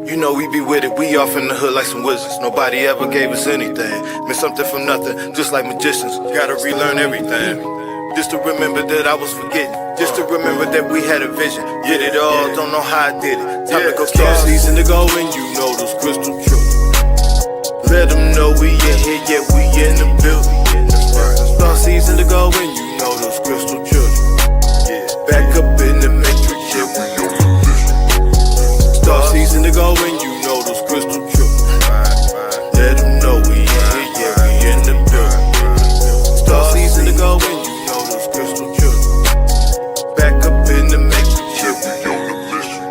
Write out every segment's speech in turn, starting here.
You know we be with it, we off in the hood like some wizards. Nobody ever gave us anything. Made something from nothing, just like magicians. Gotta relearn everything. Just to remember that I was forgetting. Just to remember that we had a vision. Did it all, don't know how I did it. Time to go start season to go and you know those crystal truths. Let them know we in here, yeah, we in the building. Start season to go and you know those crystal children. Back up in the matrix, yeah, we on the mission. Start season to go and you know those crystal children. Let them know we in here, yeah, we in the building. Start season to go and you know those crystal children. Back up in the matrix, yeah, we on the mission.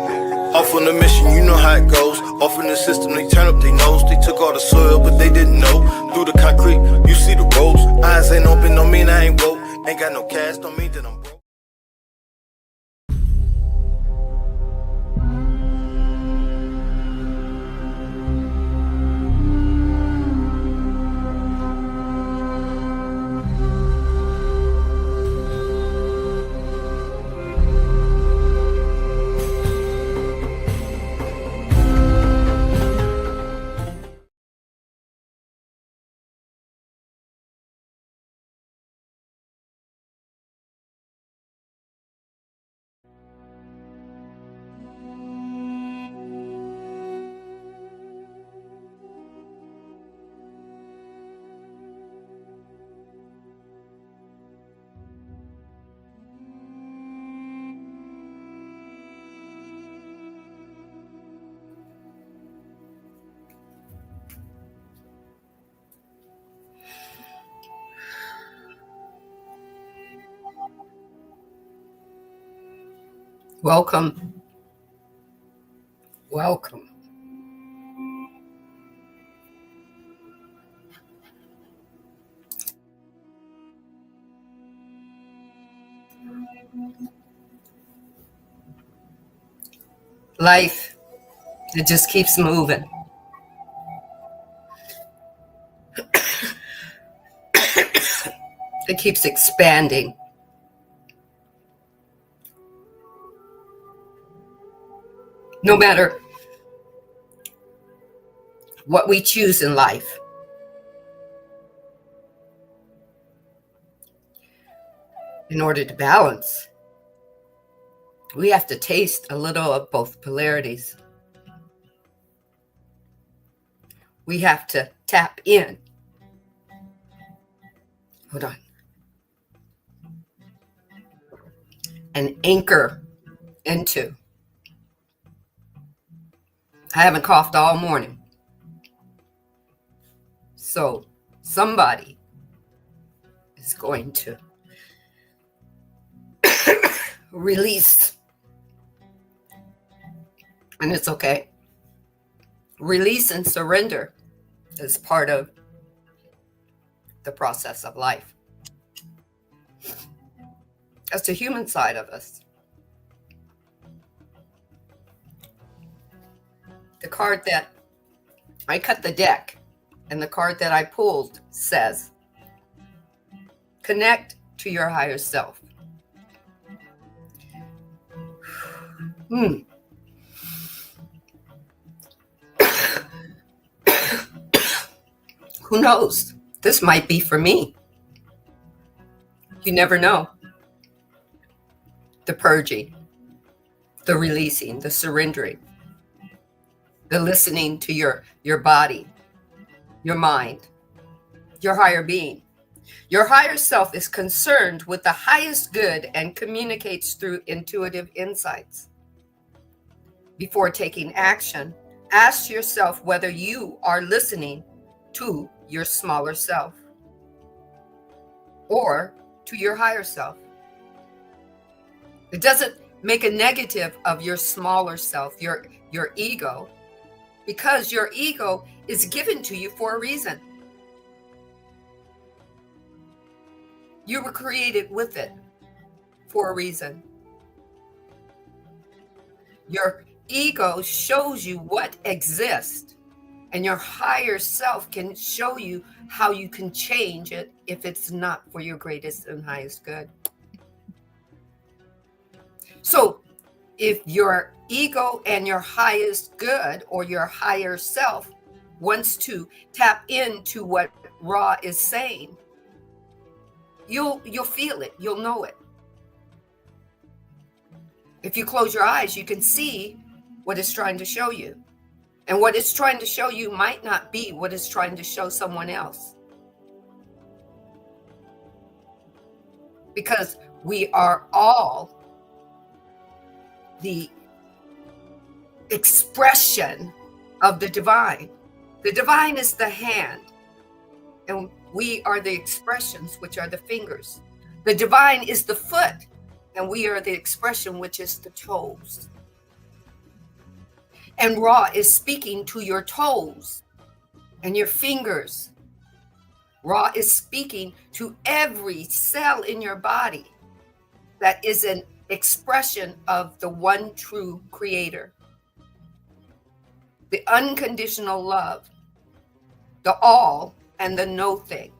Off on the mission, you know how it goes. Off in the system, they turn up their nose. They took all the soil, but they didn't know. Through the concrete, you see the roads. Eyes ain't open, don't mean I ain't woke. Ain't got no cash, don't mean that I'm broke. Welcome. Welcome. Life, it just keeps moving. It keeps expanding. No matter what we choose in life, in order to balance, we have to taste a little of both polarities. We have to tap in. Hold on. And anchor into. I haven't coughed all morning. So somebody is going to release. And it's okay. Release and surrender is part of the process of life. That's the human side of us. The card that I cut the deck and the card that I pulled says, connect to your higher self. Who knows? This might be for me. You never know. The purging, the releasing, the surrendering, the listening to your body, your mind, your higher being. Your higher self is concerned with the highest good and communicates through intuitive insights. Before taking action, ask yourself whether you are listening to your smaller self or to your higher self. It doesn't make a negative of your smaller self, your ego, because your ego is given to you for a reason. You were created with it for a reason. Your ego shows you what exists, and your higher self can show you how you can change it if it's not for your greatest and highest good. So If your ego and your highest good or your higher self wants to tap into what Ra is saying, you'll feel it, you'll know it. If you close your eyes, you can see what it's trying to show you. And what it's trying to show you might not be what it's trying to show someone else. Because we are all the expression of the divine. The divine is the hand, and we are the expressions, which are the fingers. The divine is the foot, and we are the expression, which is the toes. And Ra is speaking to your toes and your fingers. Ra is speaking to every cell in your body that is an expression of the one true creator. The unconditional love, the all and the no thing.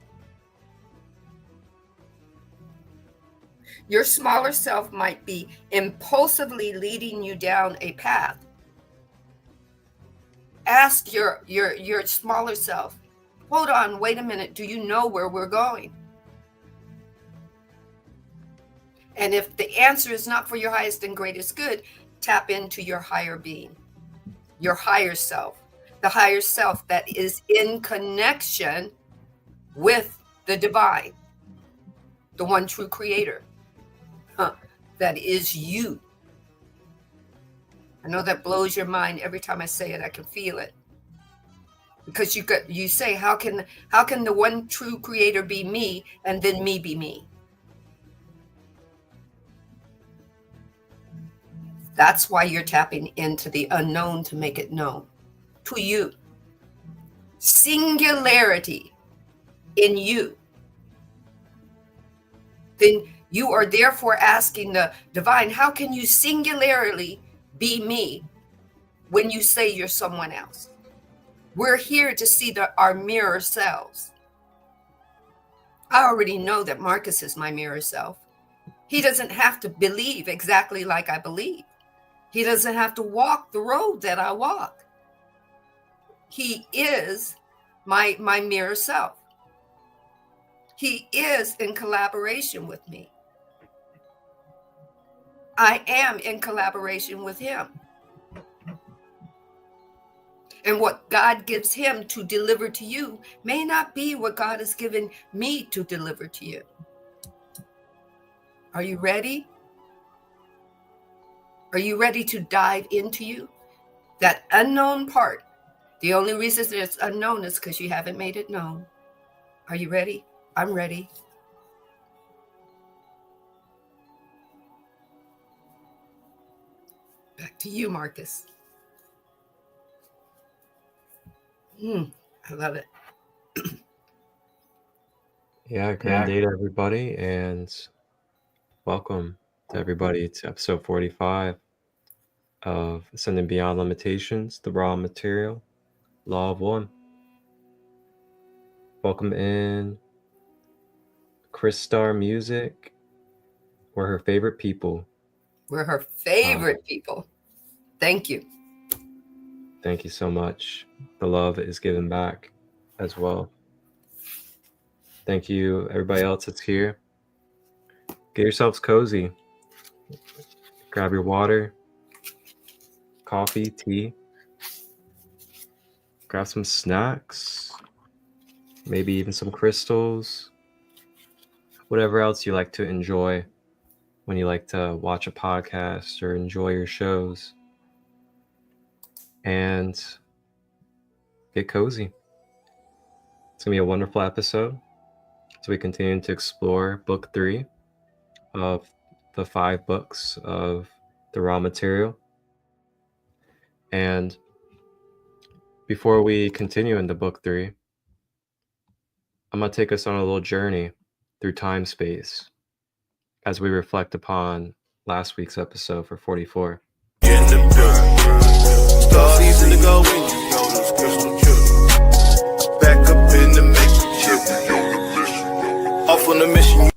Your smaller self might be impulsively leading you down a path. Ask your smaller self, hold on, wait a minute, do you know where we're going? And if the answer is not for your highest and greatest good, tap into your higher being, your higher self, the higher self that is in connection with the divine, the one true creator. That is you. I know that blows your mind every time I say it. I can feel it. Because you say, how can the one true creator be me and then me be me? That's why you're tapping into the unknown to make it known to you. Singularity in you. Then you are therefore asking the divine, how can you singularly be me when you say you're someone else? We're here to see our mirror selves. I already know that Marcus is my mirror self. He doesn't have to believe exactly like I believe. He doesn't have to walk the road that I walk. He is my mirror self. He is in collaboration with me. I am in collaboration with him. And what God gives him to deliver to you may not be what God has given me to deliver to you. Are you ready? Are you ready to dive into you? That unknown part. The only reason it's unknown is because you haven't made it known. Are you ready? I'm ready. Back to you, Marcus. I love it. Yeah, great day to everybody, and welcome to everybody to episode 45 of Ascending Beyond Limitations, the Raw Material, Law of One. Welcome in Chris Star Music. We're her favorite people. We're her favorite people. Thank you. Thank you so much. The love is given back as well. Thank you, everybody else that's here. Get yourselves cozy. Grab your water, coffee, tea. Grab some snacks, maybe even some crystals, whatever else you like to enjoy when you like to watch a podcast or enjoy your shows. And get cozy. It's going to be a wonderful episode. So we continue to explore book 3 of the 5 books of the Raw Material. And before we continue into book 3, I'm going to take us on a little journey through time-space as we reflect upon last week's episode for 44. Stars easy to go when you know those crystal chips. Back up in the making chip. Off on the mission.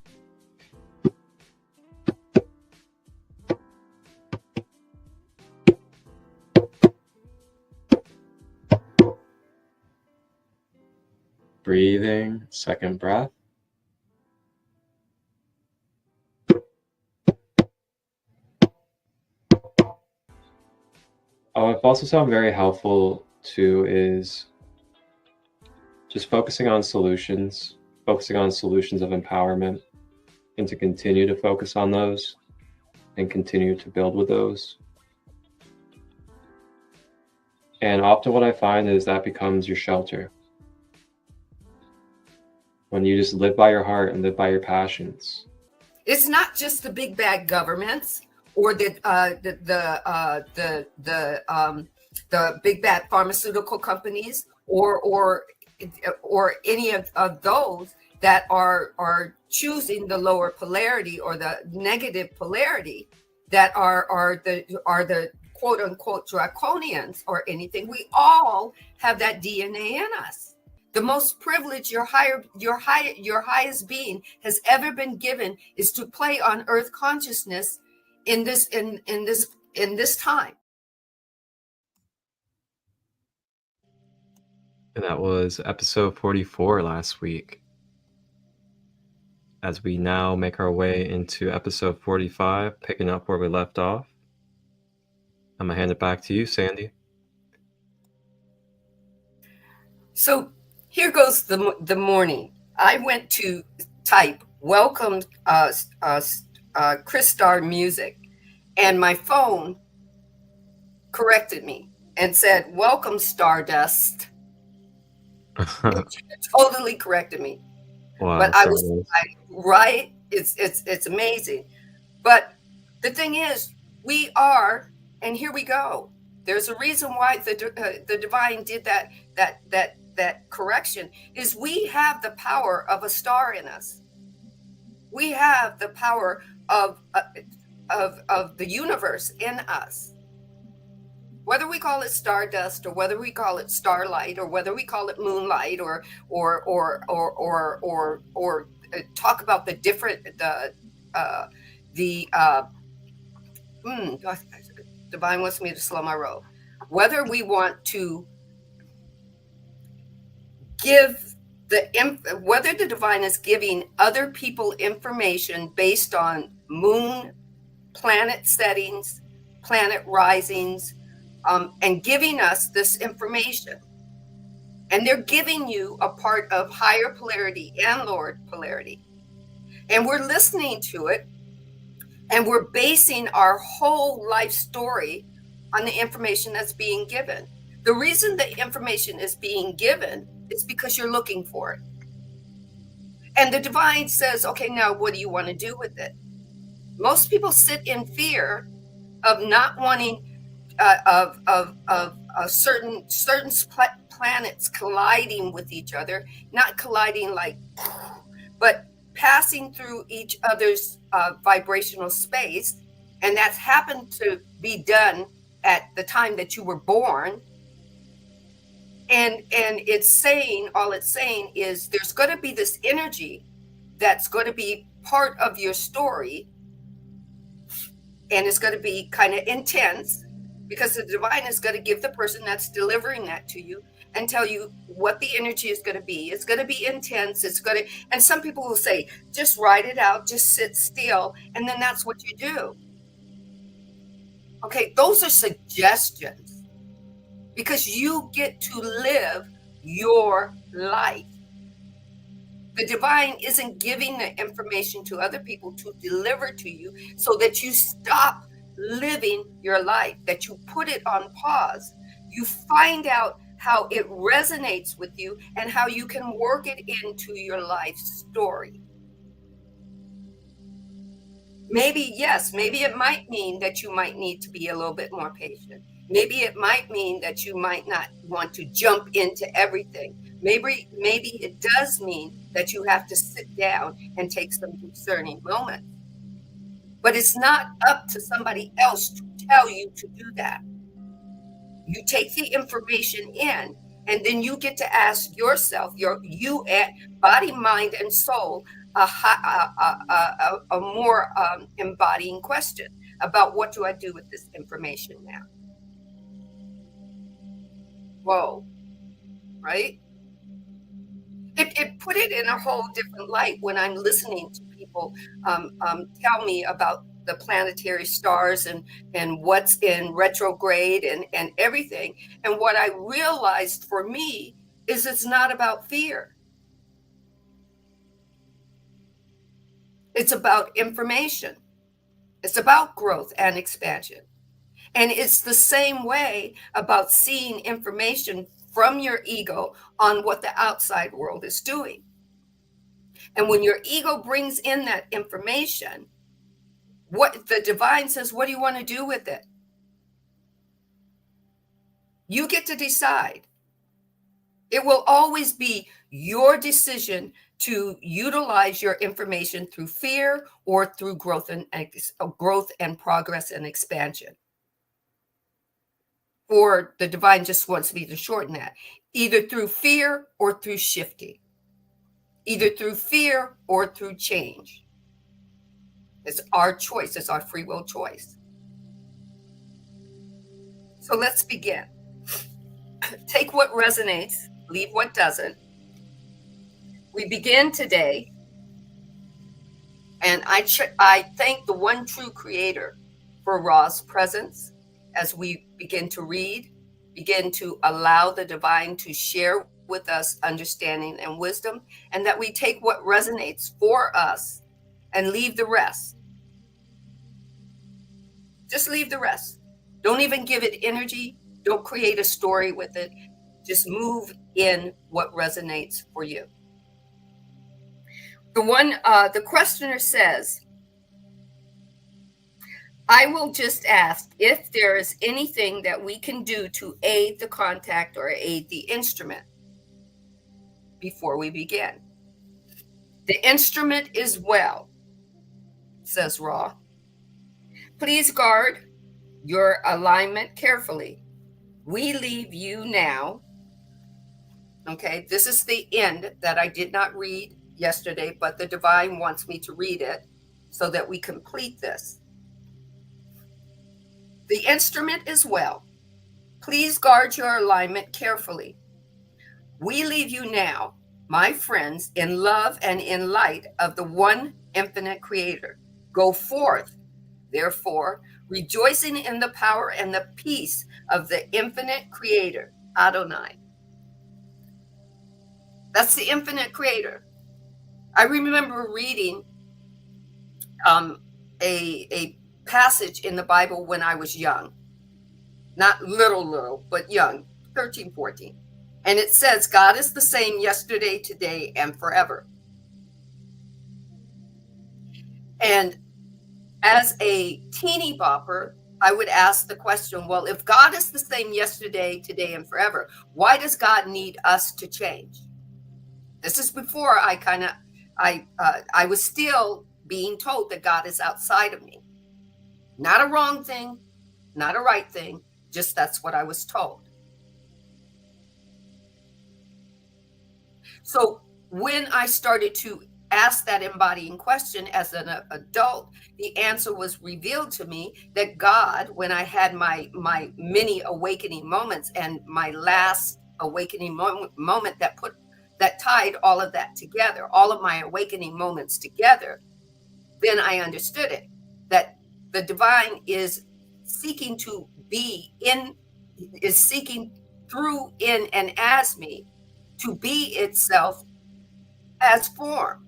breathing, second breath. I've also found very helpful too is just focusing on solutions of empowerment, and to continue to focus on those and continue to build with those. And often what I find is that becomes your shelter. When you just live by your heart and live by your passions. It's not just the big bad governments or the big bad pharmaceutical companies or any of those that are choosing the lower polarity or the negative polarity that are the quote unquote draconians or anything. We all have that DNA in us. The most privilege your highest being has ever been given is to play on earth consciousness in this time. And that was episode 44 last week. As we now make our way into episode 45, picking up where we left off, I'm gonna hand it back to you, Sandee. So here goes the morning. I went to type welcome Christar music, and my phone corrected me and said welcome Stardust. It totally corrected me. Wow, but I was like, right, it's amazing. But the thing is, we are, and here we go. There's a reason why the divine did that correction. Is we have the power of a star in us. We have the power of the universe in us. Whether we call it stardust or whether we call it starlight or whether we call it moonlight or talk about the different divine wants me to slow my roll. Whether we want to give whether the divine is giving other people information based on moon, planet settings, planet risings, and giving us this information. And they're giving you a part of higher polarity and lower polarity. And we're listening to it, and we're basing our whole life story on the information that's being given. The reason the information is being given is because you're looking for it. And the divine says, okay, now what do you want to do with it? Most people sit in fear of not wanting of certain planets colliding with each other, not colliding like, but passing through each other's vibrational space. And that's happened to be done at the time that you were born. And all it's saying is there's going to be this energy that's going to be part of your story, and it's going to be kind of intense, because the divine is going to give the person that's delivering that to you and tell you what the energy is going to be. It's going to be intense. And some people will say, just write it out, just sit still, and then that's what you do. Okay, those are suggestions, because you get to live your life. The divine isn't giving the information to other people to deliver to you so that you stop living your life, that you put it on pause. You find out how it resonates with you and how you can work it into your life story. Maybe it might mean that you might need to be a little bit more patient. Maybe it might mean that you might not want to jump into everything. Maybe it does mean that you have to sit down and take some discerning moments. But it's not up to somebody else to tell you to do that. You take the information in, and then you get to ask yourself, you at body, mind, and soul, a more embodying question about what do I do with this information now? Whoa, right? It it put it in a whole different light when I'm listening to people tell me about the planetary stars and what's in retrograde and everything. And what I realized for me is it's not about fear. It's about information. It's about growth and expansion. And it's the same way about seeing information from your ego on what the outside world is doing. And when your ego brings in that information, what the divine says, what do you want to do with it? You get to decide. It will always be your decision to utilize your information through fear or through growth and progress and expansion. Or the divine just wants me to shorten that, either through fear or through shifting, either through fear or through change. It's our choice. It's our free will choice. So let's begin. Take what resonates, leave what doesn't. We begin today, and I thank the one true creator for Ra's presence as we begin to read, begin to allow the divine to share with us understanding and wisdom, and that we take what resonates for us and leave the rest. Just leave the rest. Don't even give it energy. Don't create a story with it. Just move in what resonates for you. The questioner says, I will just ask if there is anything that we can do to aid the contact or aid the instrument before we begin. The instrument is well, says Ra. Please guard your alignment carefully. We leave you now. Okay, this is the end that I did not read yesterday, but the divine wants me to read it so that we complete this. The instrument is well. Please guard your alignment carefully. We leave you now, my friends, in love and in light of the one infinite creator. Go forth, therefore, rejoicing in the power and the peace of the infinite creator, Adonai. That's the infinite creator. I remember reading a passage in the Bible when I was young. Not little, but young, 13, 14. And it says, God is the same yesterday, today, and forever. And as a teeny bopper, I would ask the question, well, if God is the same yesterday, today, and forever, why does God need us to change? This is before I was still being told that God is outside of me. Not a wrong thing, not a right thing, just that's what I was told. So when I started to ask that embodying question as an adult, the answer was revealed to me that God, when I had my many awakening moments, and my last awakening moment that tied all of that together, all of my awakening moments together, then I understood it, that the divine is seeking to be in, is seeking through, in, and as me to be itself as form.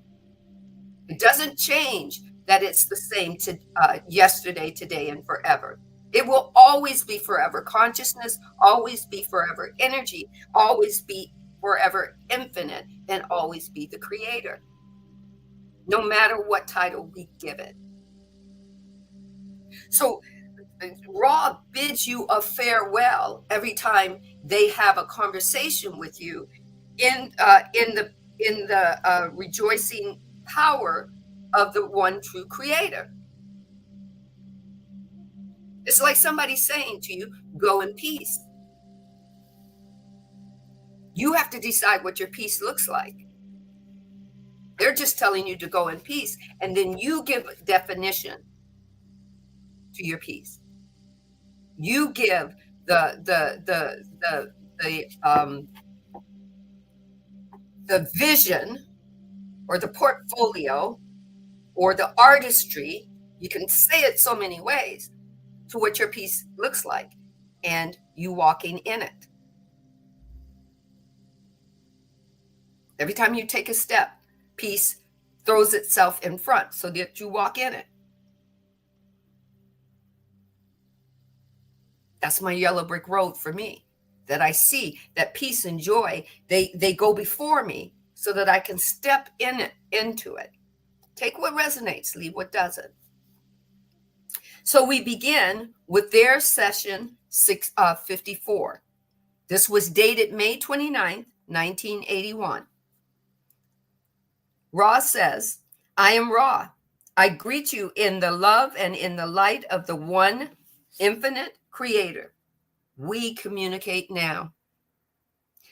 It doesn't change that it's the same to yesterday, today, and forever. It will always be forever consciousness, always be forever energy, always be forever infinite, and always be the creator, no matter what title we give it. So Ra bids you a farewell every time they have a conversation with you in the rejoicing power of the one true creator. It's like somebody saying to you, go in peace. You have to decide what your peace looks like. They're just telling you to go in peace, and then you give a definition to your peace. You give the the vision or the portfolio or the artistry, you can say it so many ways, to what your piece looks like and you walking in it. Every time you take a step, peace throws itself in front so that you walk in it. That's my yellow brick road for me, that I see that peace and joy, they go before me so that I can step into it. Take what resonates, leave what doesn't. So we begin with their session 54. This was dated May 29th, 1981. Ra says, I am Ra. I greet you in the love and in the light of the one infinite creator. We communicate now.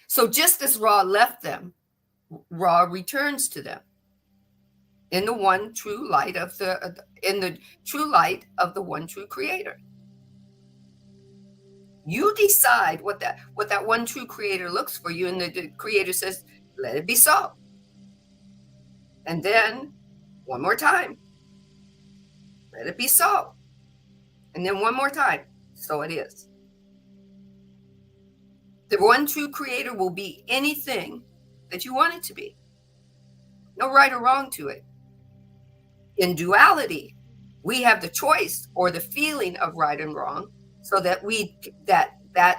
So just as Ra left them, Ra returns to them in the one true light of the one true creator. You decide what that one true creator looks for you, and the creator says, let it be so. And then one more time, let it be so. And then one more time, so it is. The one true creator will be anything that you want it to be. No right or wrong to it. In duality, we have the choice or the feeling of right and wrong, so that that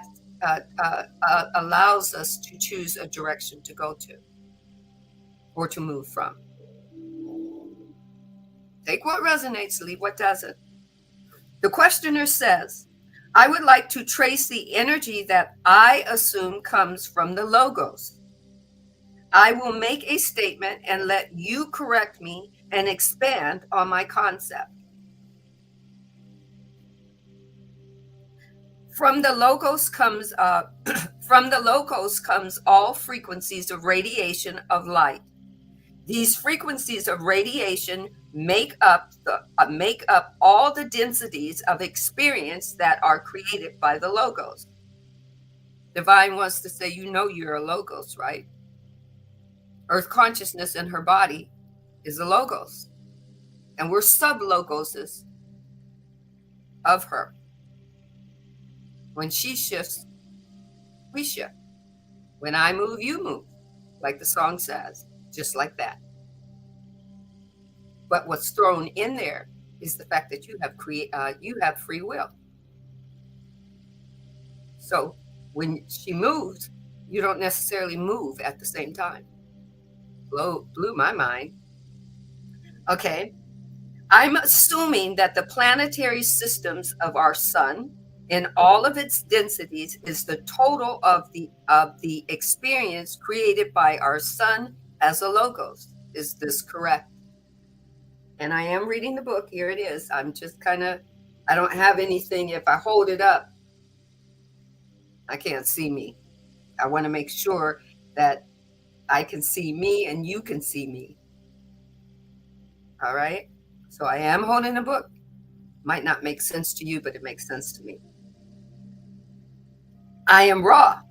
allows us to choose a direction to go to or to move from. Take what resonates, leave what doesn't. The questioner says, I would like to trace the energy that I assume comes from the logos. I will make a statement and let you correct me and expand on my concept. From the logos comes all frequencies of radiation of light. These frequencies of radiation make up all the densities of experience that are created by the logos. Divine wants to say, you're a logos, right? Earth consciousness in her body is a logos, and we're sub-logoses of her. When she shifts, we shift. When I move, you move, like the song says, just like that. But what's thrown in there is the fact that you have free will. So when she moves, you don't necessarily move at the same time. Blew my mind. Okay. I'm assuming that the planetary systems of our sun in all of its densities is the total of the experience created by our sun as a logos. Is this correct? And I am reading the book. Here it is. I'm just I don't have anything. If I hold it up, I can't see me. I want to make sure that I can see me and you can see me. All right. So I am holding a book. Might not make sense to you, but it makes sense to me. I am Ra.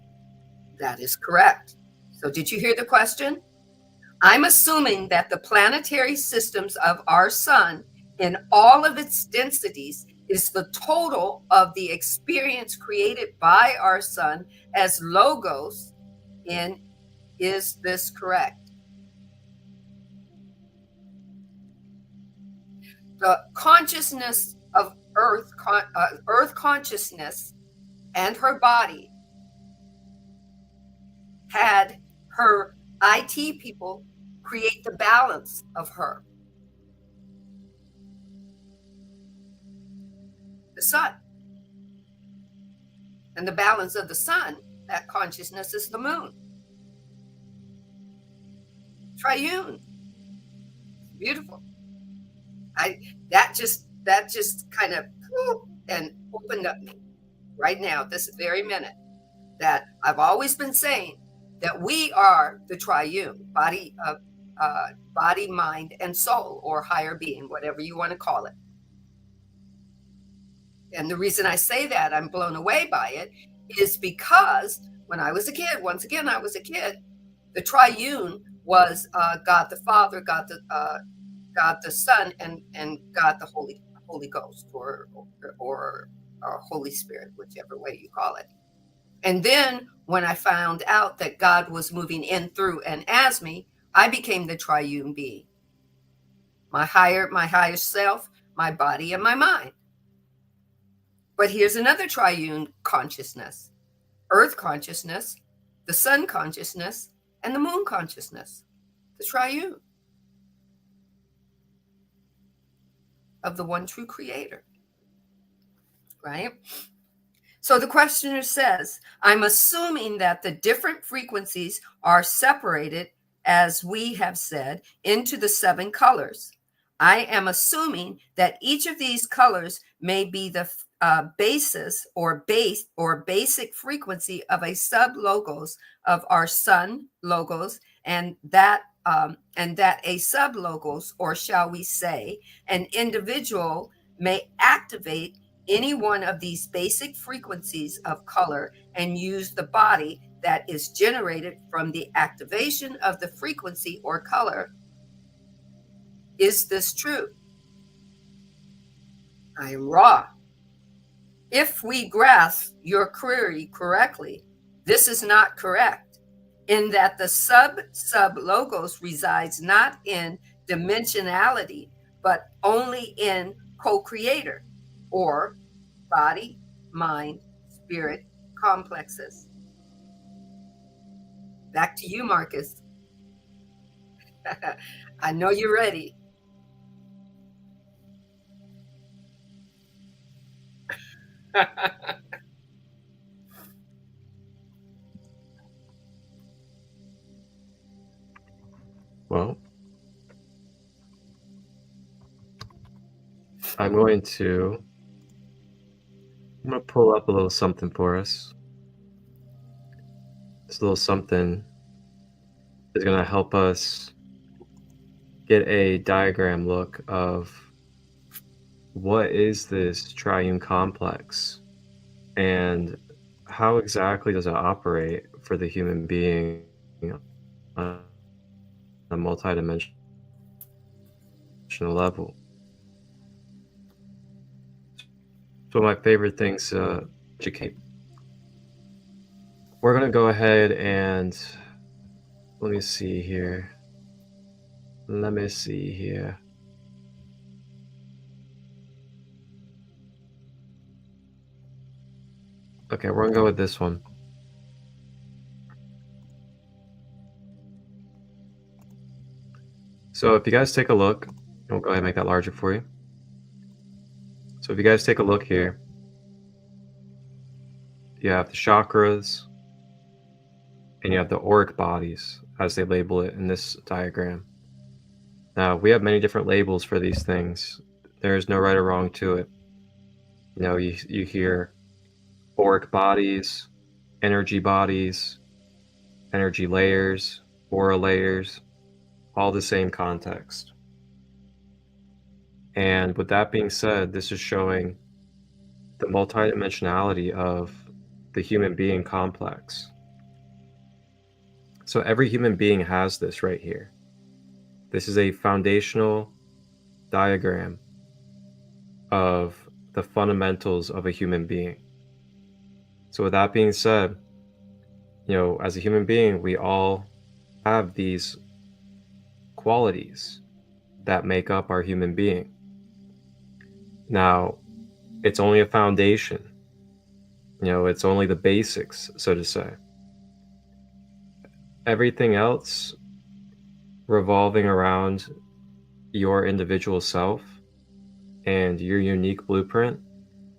That is correct. So did you hear the question? I'm assuming that the planetary systems of our sun in all of its densities is the total of the experience created by our sun as logos. Is this correct? The consciousness of Earth consciousness and her body had her IT people create the balance of her. The sun. And the balance of the sun, that consciousness, is the moon. Triune. Beautiful. That just kind of and opened up me right now, this very minute, that I've always been saying that we are the triune body, mind, and soul, or higher being, whatever you want to call it. And the reason I say that, I'm blown away by it, is because when I was a kid, once again, I was a kid, The triune was God the Father, God the Son, and God the Holy Ghost, or Holy Spirit, whichever way you call it. And then when I found out that God was moving in, through, and as me, I became the triune being. My higher self, my body, and my mind. But here's another triune consciousness: Earth consciousness, the sun consciousness, and the moon consciousness. The triune of the one true creator, right? So the questioner says, I'm assuming that the different frequencies are separated, as we have said, into the 7 colors. I am assuming that each of these colors may be the basis or basic frequency of a sub logos of our sun logos, and that a sub logos, or shall we say, an individual, may activate any one of these basic frequencies of color and use the body that is generated from the activation of the frequency or color. Is this true? I am Ra. If we grasp your query correctly, this is not correct, in that the sub logos resides not in dimensionality, but only in co-creator, or body, mind, spirit complexes. Back to you, Marcus. I know you're ready. Well, I'm going to pull up a little something for us. This little something is going to help us get a diagram look of what is this triune complex and how exactly does it operate for the human being on a multidimensional level. It's one of my favorite things to educate. We're going to go ahead and let me see here. Okay, we're going to go with this one. So if you guys take a look, I'll go ahead and make that larger for you. So if you guys take a look here, you have the chakras and you have the auric bodies, as they label it in this diagram. Now, we have many different labels for these things. There is no right or wrong to it. You know, you hear auric bodies, energy layers, aura layers, all the same context. And with that being said, this is showing the multidimensionality of the human being complex. So every human being has this right here. This is a foundational diagram of the fundamentals of a human being. So with that being said, you know, as a human being, we all have these qualities that make up our human being. Now, it's only a foundation. You know, it's only the basics, so to say. Everything else revolving around your individual self and your unique blueprint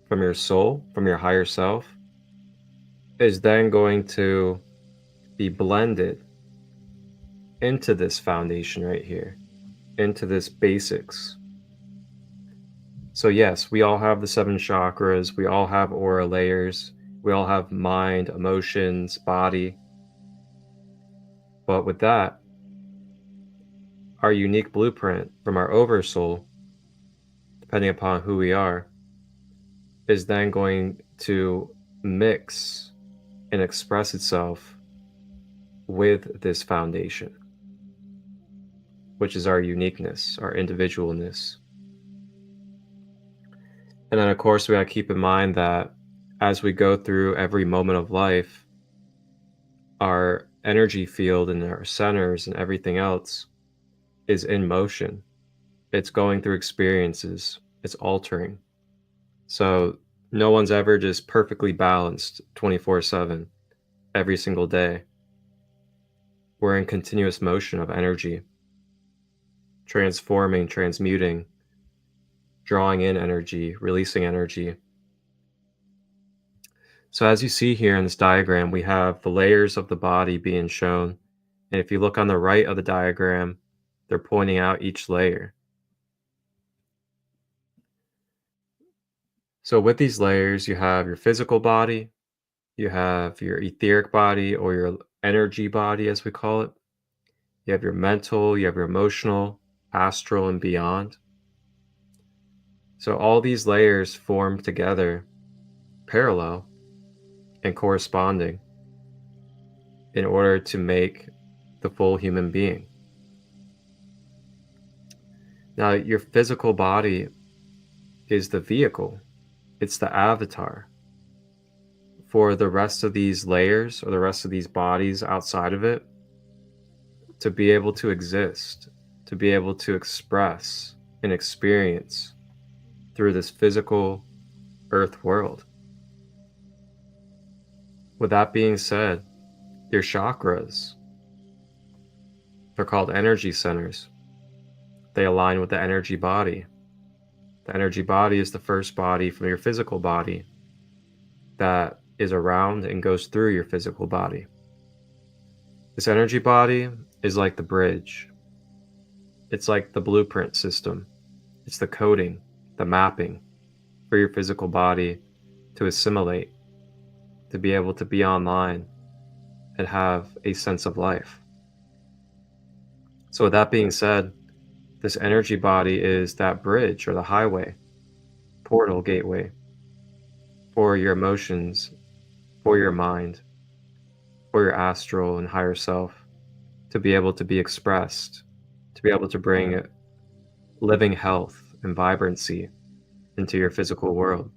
from your soul, from your higher self, is then going to be blended into this foundation right here, into this basics. So yes, we all have the 7 chakras, we all have aura layers, we all have mind, emotions, body. But with that, our unique blueprint from our oversoul, depending upon who we are, is then going to mix and express itself with this foundation, which is our uniqueness, our individualness. And then, of course, we got to keep in mind that as we go through every moment of life, our energy field and our centers and everything else is in motion. It's going through experiences, it's altering. So no one's ever just perfectly balanced 24/7 every single day. We're in continuous motion of energy, transforming, transmuting, drawing in energy, releasing energy. So as you see here in this diagram, we have the layers of the body being shown. And if you look on the right of the diagram, they're pointing out each layer. So with these layers, you have your physical body, you have your etheric body or your energy body, as we call it. You have your mental, you have your emotional, astral, and beyond. So all these layers form together, parallel and corresponding, in order to make the full human being. Now, your physical body is the vehicle, it's the avatar for the rest of these layers or the rest of these bodies outside of it to be able to exist, to be able to express and experience through this physical earth world. With that being said, your chakras, they're called energy centers. They align with the energy body. The energy body is the first body from your physical body that is around and goes through your physical body. This energy body is like the bridge. It's like the blueprint system. It's the coding, the mapping for your physical body to assimilate, to be able to be online and have a sense of life. So with that being said, this energy body is that bridge or the highway, portal, gateway for your emotions, for your mind, for your astral and higher self to be able to be expressed, to be able to bring living health and vibrancy into your physical world.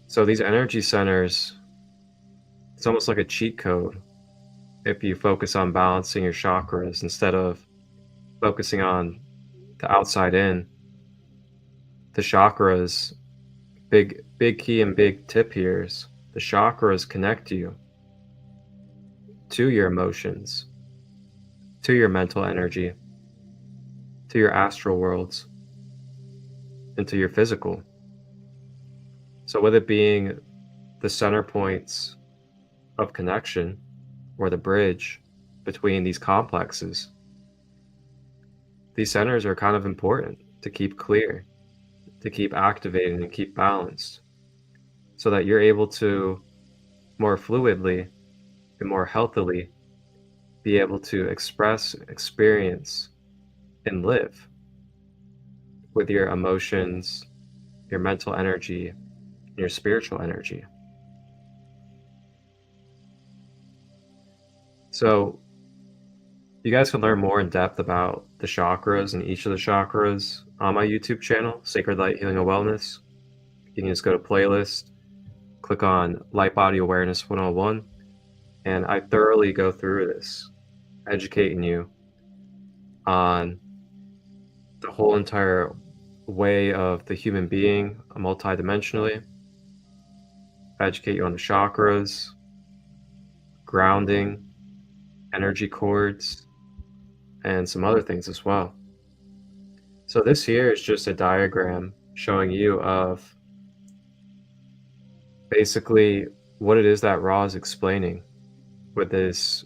So these energy centers, it's almost like a cheat code if you focus on balancing your chakras instead of focusing on the outside in. The chakras, big key and big tip here is the chakras connect you to your emotions, to your mental energy, to your astral worlds, and to your physical. So with it being the center points of connection or the bridge between these complexes, these centers are kind of important to keep clear, to keep activated and keep balanced so that you're able to more fluidly and more healthily be able to express, experience, and live with your emotions, your mental energy, and your spiritual energy. So you guys can learn more in depth about the chakras and each of the chakras on my YouTube channel, Sacred Light Healing and Wellness. You can just go to playlist, click on Light Body Awareness 101, and I thoroughly go through this, educating you on the whole entire way of the human being multidimensionally. I educate you on the chakras, grounding, energy cords, and some other things as well. So this here is just a diagram showing you of basically what it is that Ra is explaining with this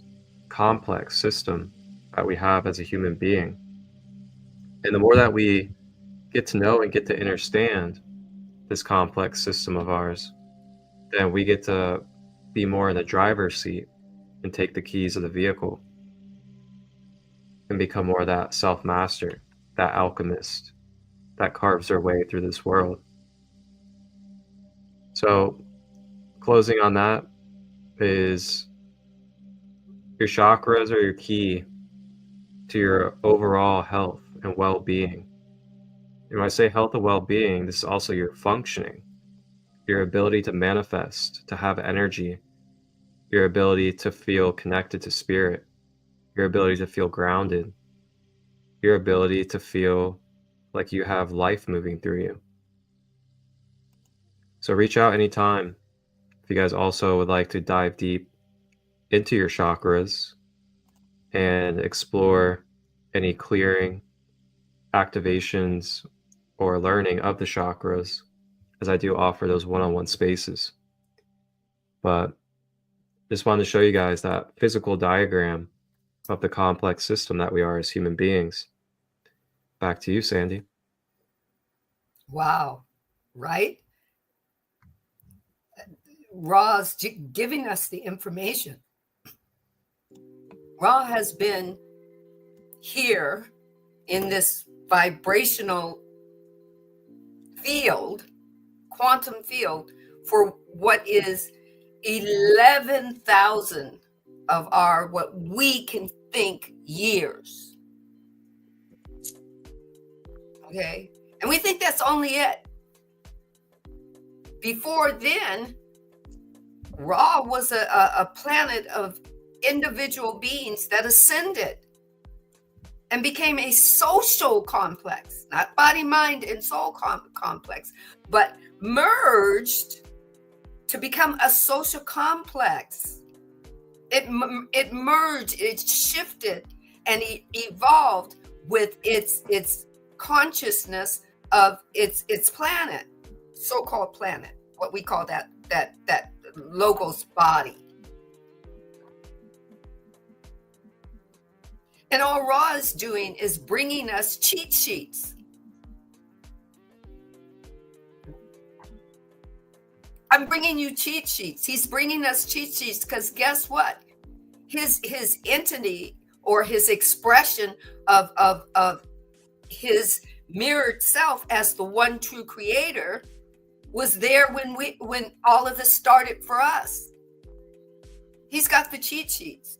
complex system that we have as a human being. And the more that we get to know and get to understand this complex system of ours, then we get to be more in the driver's seat and take the keys of the vehicle and become more of that self-master, that alchemist that carves their way through this world. So closing on that, is your chakras are your key to your overall health and well-being. And when I say health and well-being, this is also your functioning, your ability to manifest, to have energy, your ability to feel connected to spirit, your ability to feel grounded, your ability to feel like you have life moving through you. So reach out anytime if you guys also would like to dive deep into your chakras and explore any clearing, activations, or learning of the chakras, as I do offer those one-on-one spaces. But just wanted to show you guys that physical diagram of the complex system that we are as human beings. Back to you, Sandee. Wow, right? Ra's giving us the information. Ra has been here in this vibrational field, quantum field, for what is 11,000 of our, what we can think, years. Okay? And we think that's only it. Before then, Ra was a planet of individual beings that ascended and became a social complex, not body, mind, and soul complex, but merged to become a social complex. It merged, it shifted, and it evolved with its consciousness of its planet, so-called planet, what we call that logos body. And all Ra is doing is bringing us cheat sheets. I'm bringing you cheat sheets. He's bringing us cheat sheets because guess what? His entity, or his expression of his mirrored self as the one true creator, was there when all of this started for us. He's got the cheat sheets.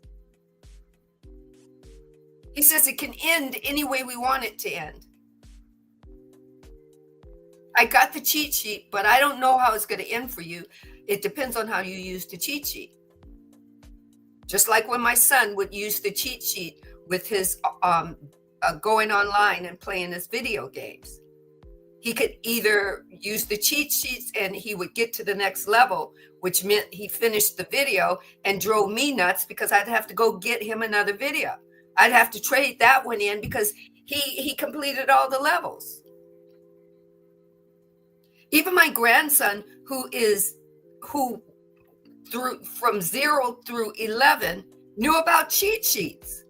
He says it can end any way we want it to end. I got the cheat sheet, but I don't know how it's going to end for you. It depends on how you use the cheat sheet. Just like when my son would use the cheat sheet with his going online and playing his video games. He could either use the cheat sheets and he would get to the next level, which meant he finished the video and drove me nuts because I'd have to go get him another video. I'd have to trade that one in because he completed all the levels. Even my grandson, who through from 0 through 11 knew about cheat sheets.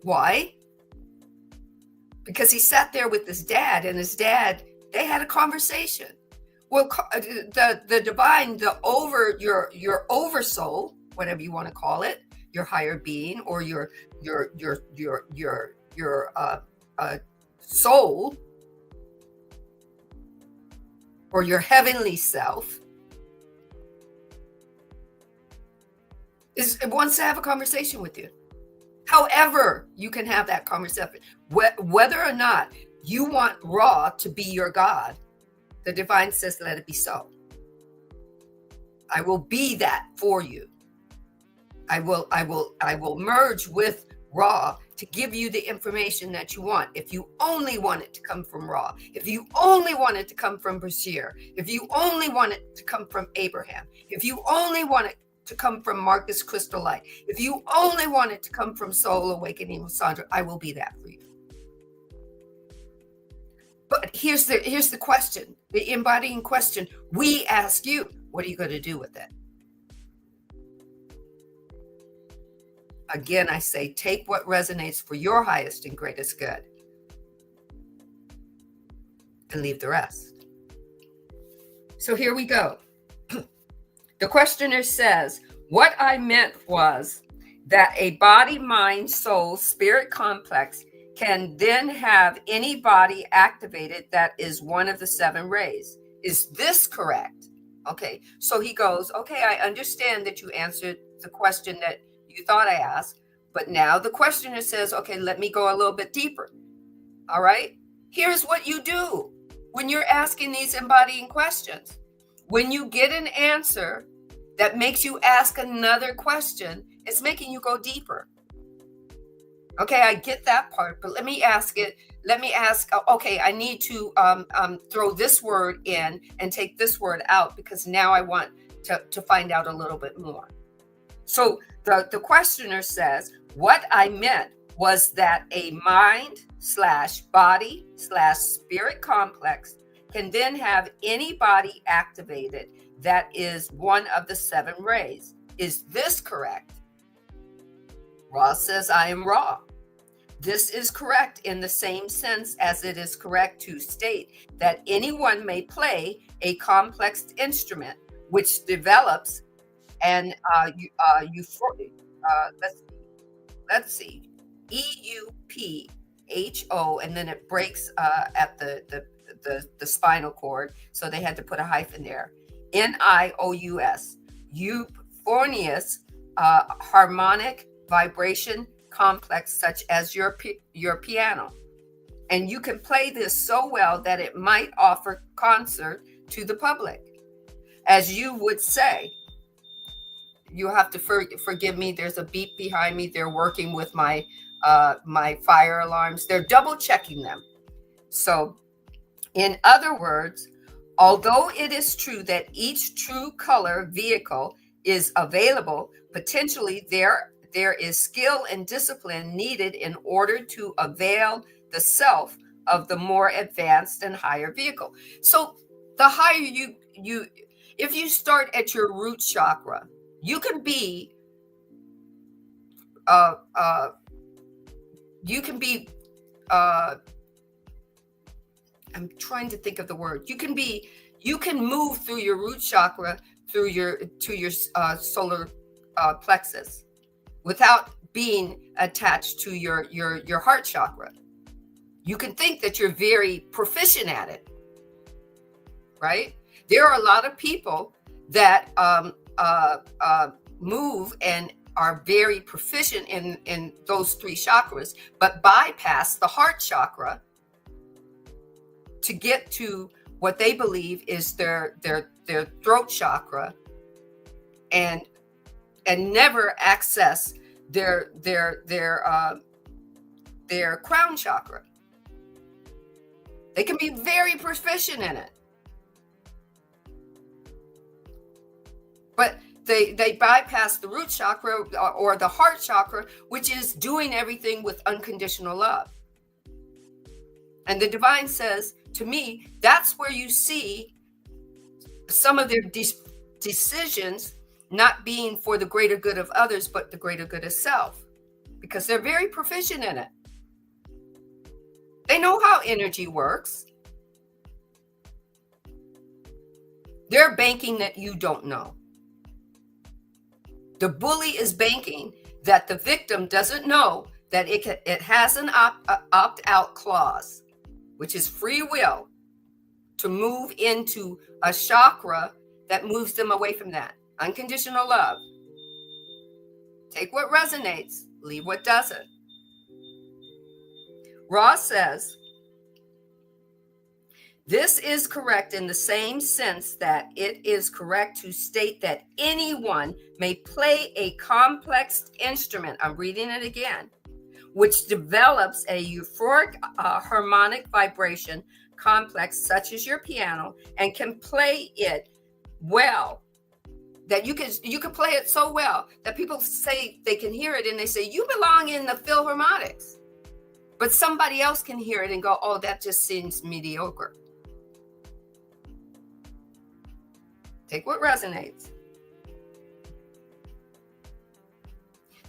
Why? Because he sat there with his dad, and his dad, they had a conversation. Well, the divine, your oversoul, whatever you want to call it, your higher being, or your soul, or your heavenly self, wants to have a conversation with you. However, you can have that conversation, whether or not you want Ra to be your God. The divine says, let it be so. I will be that for you. I will merge with Ra to give you the information that you want. If you only want it to come from Ra, if you only want it to come from Bashir, if you only want it to come from Abraham, if you only want it to come from Marcus Christolight, if you only want it to come from Soulawakeningwithsandra, I will be that for you. But here's the question, the embodying question. We ask you, what are you going to do with it? Again, I say, take what resonates for your highest and greatest good and leave the rest. So here we go. The questioner says, what I meant was that a body, mind, soul, spirit complex can then have any body activated that is one of the 7 rays. Is this correct? Okay, so he goes, okay, I understand that you answered the question that you thought I asked, but now the questioner says, okay, let me go a little bit deeper. All right, here's what you do when you're asking these embodying questions. When you get an answer that makes you ask another question, it's making you go deeper. Okay, I get that part, but let me ask it. Let me ask, okay, I need to throw this word in and take this word out because now I want to find out a little bit more. So the questioner says, what I meant was that a mind/body/spirit complex can then have any body activated that is one of the 7 rays. Is this correct? Ra says, I am Ra. This is correct in the same sense as it is correct to state that anyone may play a complex instrument which develops an let's see, EUPHO, and then it breaks at the spinal cord, so they had to put a hyphen there. NIOUS, euphonious harmonic vibration complex, such as your piano, and you can play this so well that it might offer concert to the public. As you would say, you have to forgive me. There's a beep behind me. They're working with my my fire alarms. They're double checking them. So, in other words, although it is true that each true color vehicle is available, potentially there is skill and discipline needed in order to avail the self of the more advanced and higher vehicle. So the higher you if you start at your root chakra, you can be I'm trying to think of the word. You can move through your root chakra to your solar plexus without being attached to your heart chakra. You can think that you're very proficient at it, right? There are a lot of people that move and are very proficient in those 3 chakras, but bypass the heart chakra to get to what they believe is their throat chakra, and never access their crown chakra. They can be very proficient in it, but they bypass the root chakra or the heart chakra, which is doing everything with unconditional love. And the divine says to me, that's where you see some of their decisions not being for the greater good of others, but the greater good of self, because they're very proficient in it. They know how energy works. They're banking that you don't know. The bully is banking that the victim doesn't know that it has an opt-out clause, which is free will to move into a chakra that moves them away from that. Unconditional love. Take what resonates, leave what doesn't. Ra says, this is correct in the same sense that it is correct to state that anyone may play a complex instrument, I'm reading it again, which develops a euphoric harmonic vibration complex, such as your piano, and can play it well. That you can play it so well that people say they can hear it and they say, you belong in the Philharmonics. But somebody else can hear it and go, oh, that just seems mediocre. Take what resonates.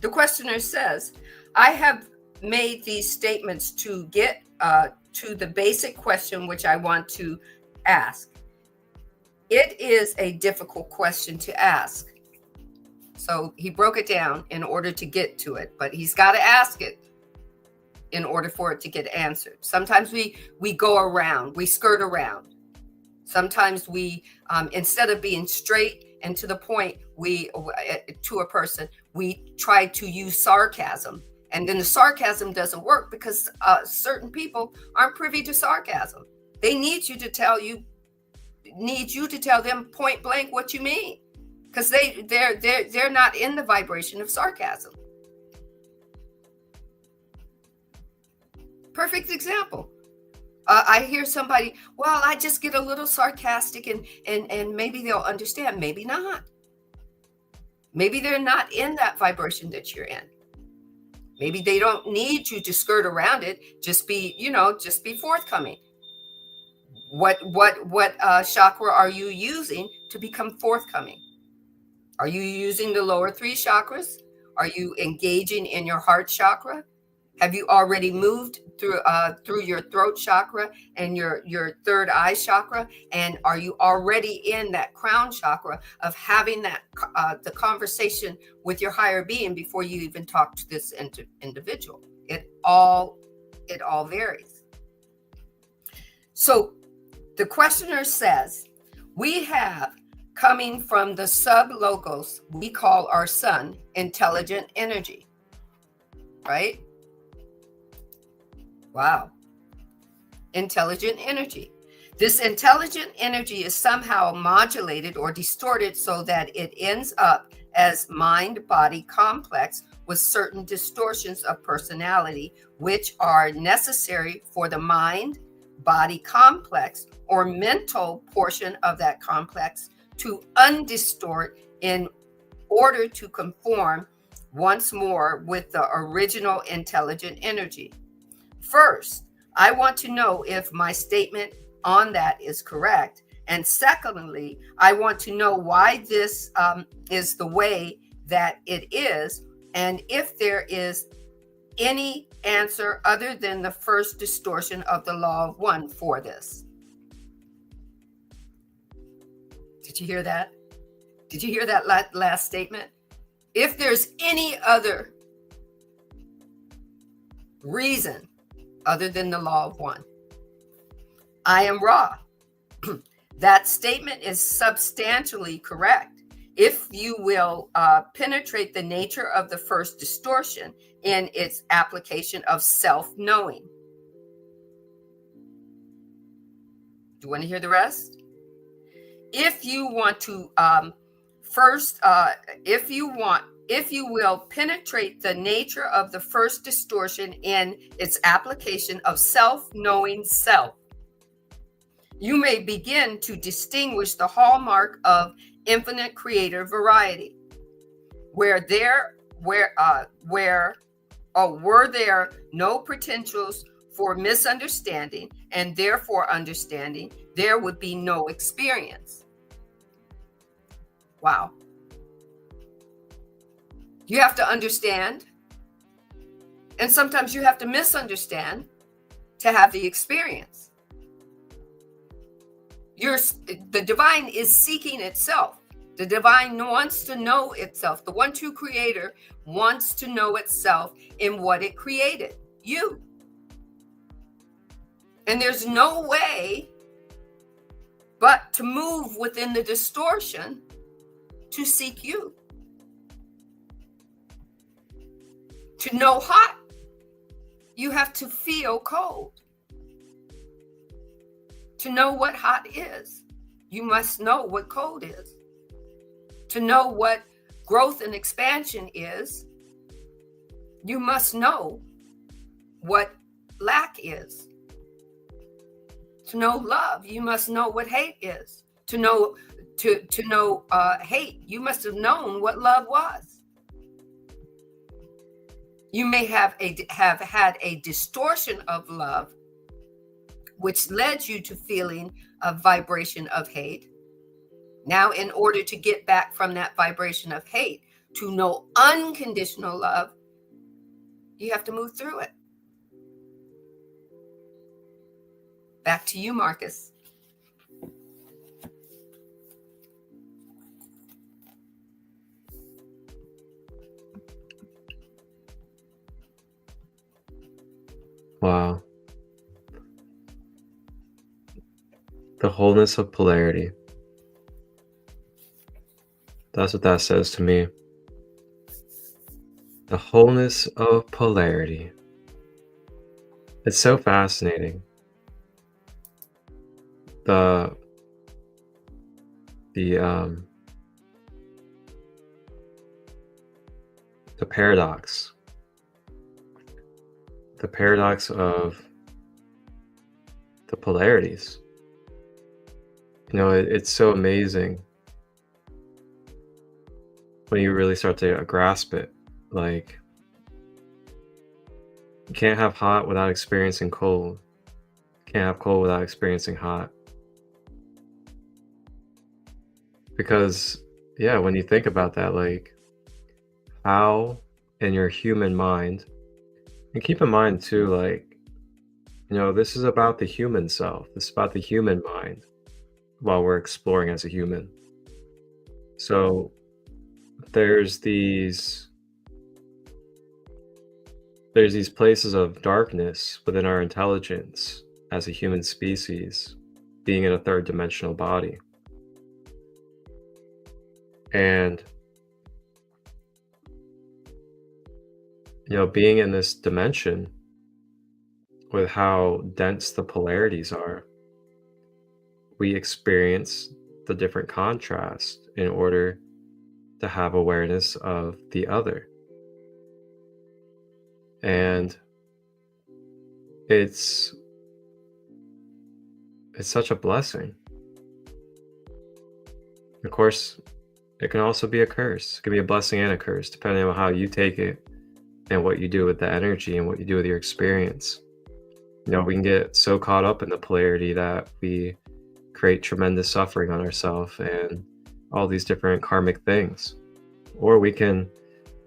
The questioner says, I have made these statements to get to the basic question which I want to ask. It is a difficult question to ask. So he broke it down in order to get to it, but he's got to ask it in order for it to get answered. Sometimes we go around, we skirt around. Sometimes we, instead of being straight and to the point, to a person, we try to use sarcasm. And then the sarcasm doesn't work because certain people aren't privy to sarcasm. They need you to tell them point blank what you mean, because they're not in the vibration of sarcasm. Perfect example. I hear somebody, well, I just get a little sarcastic and maybe they'll understand. Maybe not. Maybe they're not in that vibration that you're in. Maybe they don't need you to skirt around it. Just be forthcoming. What chakra are you using to become forthcoming? Are you using the lower 3 chakras? Are you engaging in your heart chakra? Have you already moved through your throat chakra and your third eye chakra? And are you already in that crown chakra of having that the conversation with your higher being before you even talk to this individual? It all varies. So the questioner says, we have, coming from the sub-logos we call our sun, intelligent energy, right? Wow. Intelligent energy. This intelligent energy is somehow modulated or distorted so that it ends up as mind-body complex with certain distortions of personality, which are necessary for the mind-body complex or mental portion of that complex to undistort in order to conform once more with the original intelligent energy. First, I want to know if my statement on that is correct. And secondly, I want to know why this is the way that it is, and if there is any answer other than the first distortion of the law of one for this. Did you hear that? Did you hear that last statement? If there's any other reason other than the law of one, I am Ra. That statement is substantially correct. If you will penetrate the nature of the first distortion in its application of self-knowing. Do you want to hear the rest? If you want to if you will penetrate the nature of the first distortion in its application of self-knowing self, you may begin to distinguish the hallmark of infinite creator variety. Were there no potentials for misunderstanding and therefore understanding, there would be no experience. Wow. You have to understand, and sometimes you have to misunderstand to have the experience. The divine is seeking itself. The divine wants to know itself. The one true creator wants to know itself in what it created, you. And there's no way but to move within the distortion to seek you. To know hot, you have to feel cold. To know what hot is, you must know what cold is. To know what growth and expansion is, you must know what lack is. To know love, you must know what hate is. To know hate, you must have known what love was. You may have had a distortion of love, which led you to feeling a vibration of hate. Now, in order to get back from that vibration of hate to know unconditional love, you have to move through it. Back to you, Marcus. Wow. The wholeness of polarity. That's what that says to me. The wholeness of polarity. It's so fascinating. The paradox. The paradox of the polarities. It's so amazing when you really start to grasp it. Like, you can't have hot without experiencing cold. You can't have cold without experiencing hot. Because, yeah, when you think about that, like, how in your human mind, and keep in mind too, like, this is about the human self. This is about the human mind while we're exploring as a human. So there's these places of darkness within our intelligence as a human species, being in a third dimensional body. And being in this dimension with how dense the polarities are, we experience the different contrasts in order to have awareness of the other. And it's such a blessing. Of course, it can also be a curse. It can be a blessing and a curse, depending on how you take it and what you do with the energy and what you do with your experience. We can get so caught up in the polarity that we create tremendous suffering on ourselves and all these different karmic things. Or we can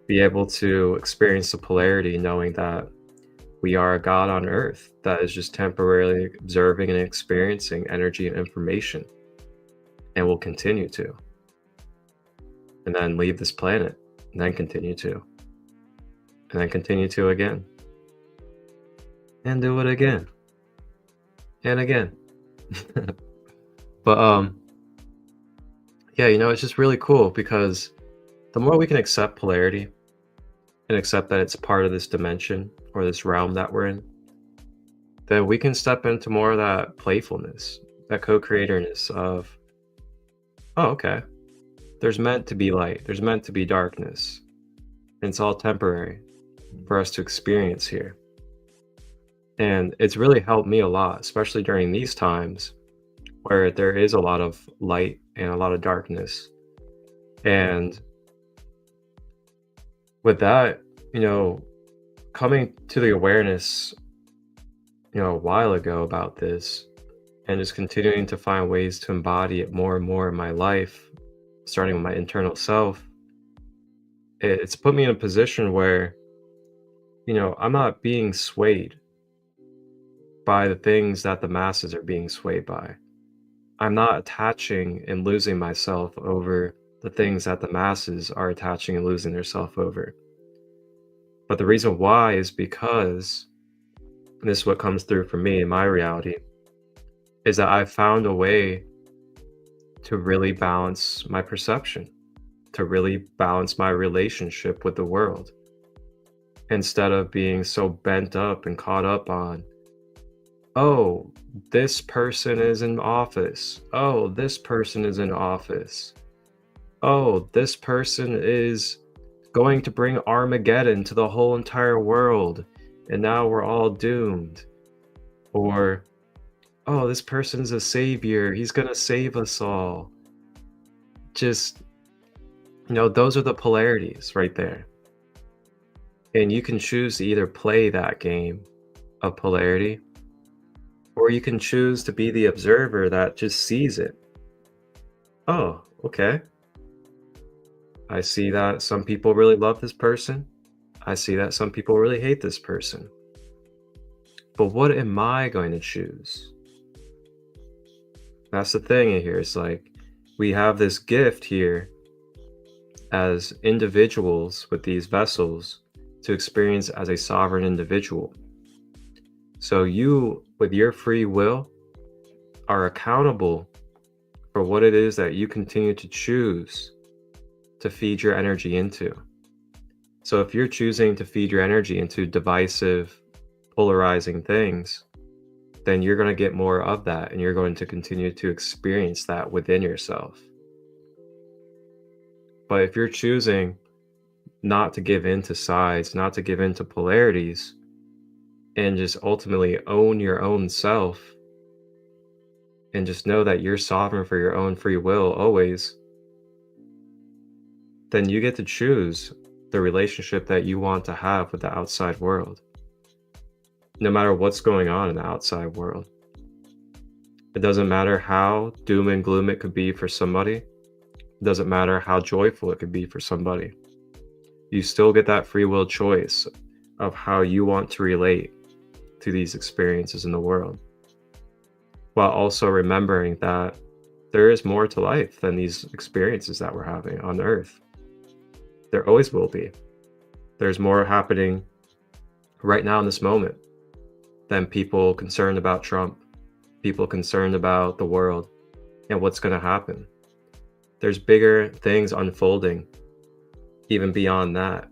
be able to experience the polarity knowing that we are a God on earth that is just temporarily observing and experiencing energy and information, and will continue to. And then leave this planet, and then continue to. And then continue to again. And do it again. And again. But yeah, it's just really cool because the more we can accept polarity and accept that it's part of this dimension or this realm that we're in, then we can step into more of that playfulness, that co-creatorness of, oh, okay, there's meant to be light, there's meant to be darkness, and it's all temporary for us to experience here. And it's really helped me a lot, especially during these times where there is a lot of light and a lot of darkness. And with that, coming to the awareness, a while ago about this, and just continuing to find ways to embody it more and more in my life, starting with my internal self, it's put me in a position where, I'm not being swayed by the things that the masses are being swayed by. I'm not attaching and losing myself over the things that the masses are attaching and losing themselves over. But the reason why is because, and this is what comes through for me in my reality, is that I've found a way to really balance my perception, to really balance my relationship with the world, instead of being so bent up and caught up on, oh, this person is in office. Oh, this person is in office. Oh, this person is going to bring Armageddon to the whole entire world, and now we're all doomed. Or, oh, this person's a savior. He's going to save us all. Just, those are the polarities right there. And you can choose to either play that game of polarity, or you can choose to be the observer that just sees it. Oh, okay. I see that some people really love this person. I see that some people really hate this person. But what am I going to choose? That's the thing here. It's like we have this gift here as individuals with these vessels to experience as a sovereign individual. So you, with your free will, are accountable for what it is that you continue to choose to feed your energy into. So if you're choosing to feed your energy into divisive, polarizing things, then you're going to get more of that, and you're going to continue to experience that within yourself. But if you're choosing not to give in to sides, not to give in to polarities, and just ultimately own your own self, and just know that you're sovereign for your own free will always, then you get to choose the relationship that you want to have with the outside world, no matter what's going on in the outside world. It doesn't matter how doom and gloom it could be for somebody. It doesn't matter how joyful it could be for somebody. You still get that free will choice of how you want to relate to these experiences in the world, while also remembering that there is more to life than these experiences that we're having on Earth. There always will be. There's more happening right now in this moment than people concerned about Trump, people concerned about the world and what's going to happen. There's bigger things unfolding even beyond that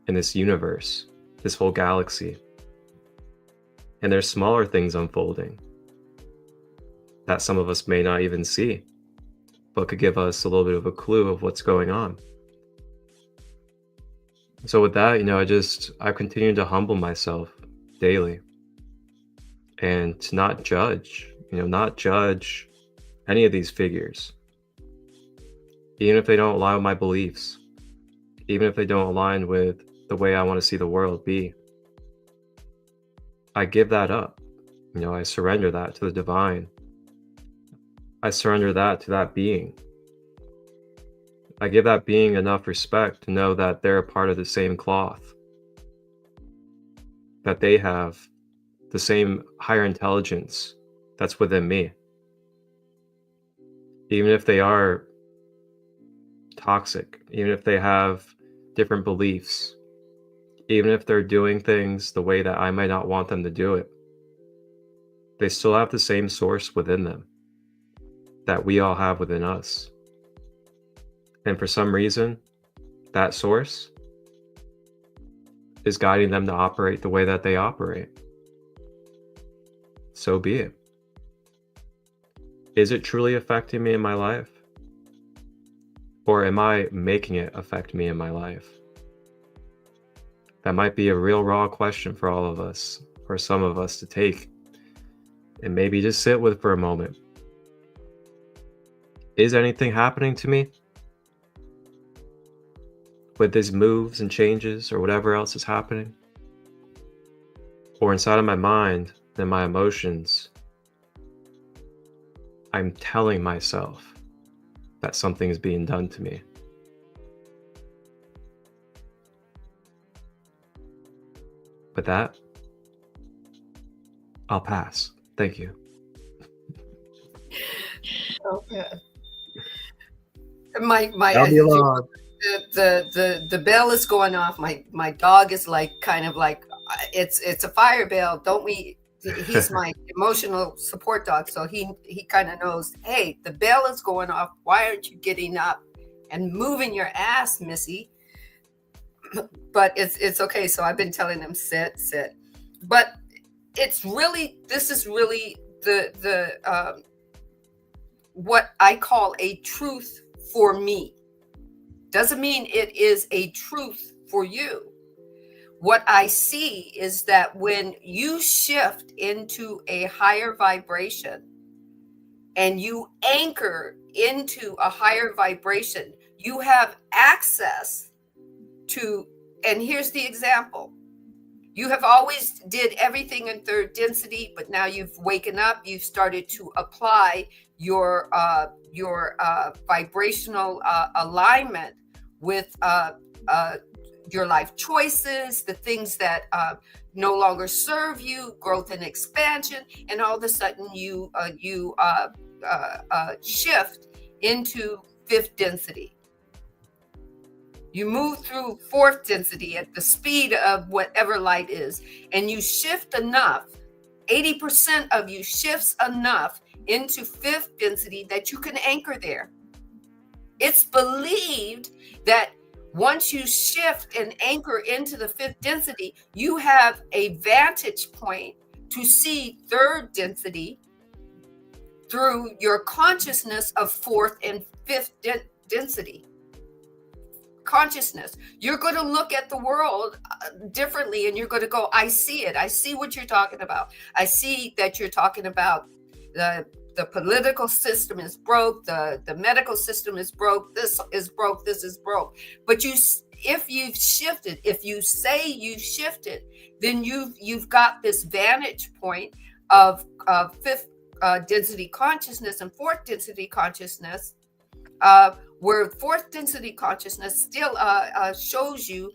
in this universe, this whole galaxy. And there's smaller things unfolding that some of us may not even see, but could give us a little bit of a clue of what's going on. So with that, I continue to humble myself daily and to not judge any of these figures, even if they don't align with my beliefs, even if they don't align with the way I want to see the world be. I give that up. I surrender that to the divine. I surrender that to that being. I give that being enough respect to know that they're a part of the same cloth, that they have the same higher intelligence that's within me. Even if they are toxic, even if they have different beliefs, even if they're doing things the way that I might not want them to do it, they still have the same source within them that we all have within us. And for some reason, that source is guiding them to operate the way that they operate. So be it. Is it truly affecting me in my life? Or am I making it affect me in my life? That might be a real raw question for all of us, or some of us to take, and maybe just sit with for a moment. Is anything happening to me with these moves and changes or whatever else is happening? Or inside of my mind and my emotions, I'm telling myself that something is being done to me. With that, I'll pass. Thank you. Okay. My I'll be long. The bell is going off. My dog is kind of like it's a fire bell. Don't we? He's my emotional support dog, so he kind of knows. Hey, the bell is going off. Why aren't you getting up and moving your ass, Missy? But it's okay. So I've been telling him sit. But this is really the what I call a truth for me. Doesn't mean it is a truth for you. What I see is that when you shift into a higher vibration and you anchor into a higher vibration, you have access to, and here's the example. You have always did everything in third density, but now you've waken up, you've started to apply your vibrational alignment with your life choices, the things that no longer serve you, growth and expansion, and all of a sudden you shift into fifth density. You move through fourth density at the speed of whatever light is, and you shift enough, 80% of you shifts enough into fifth density that you can anchor there. It's believed that once you shift and anchor into the fifth density, you have a vantage point to see third density through your consciousness of fourth and fifth density. Consciousness. You're going to look at the world differently, and you're going to go, I see it. I see what you're talking about. I see that you're talking about the political system is broke, the medical system is broke, this is broke, this is broke. But if you've shifted, if you say you've shifted, then you've got this vantage point of fifth density consciousness and fourth density consciousness, where fourth density consciousness still shows you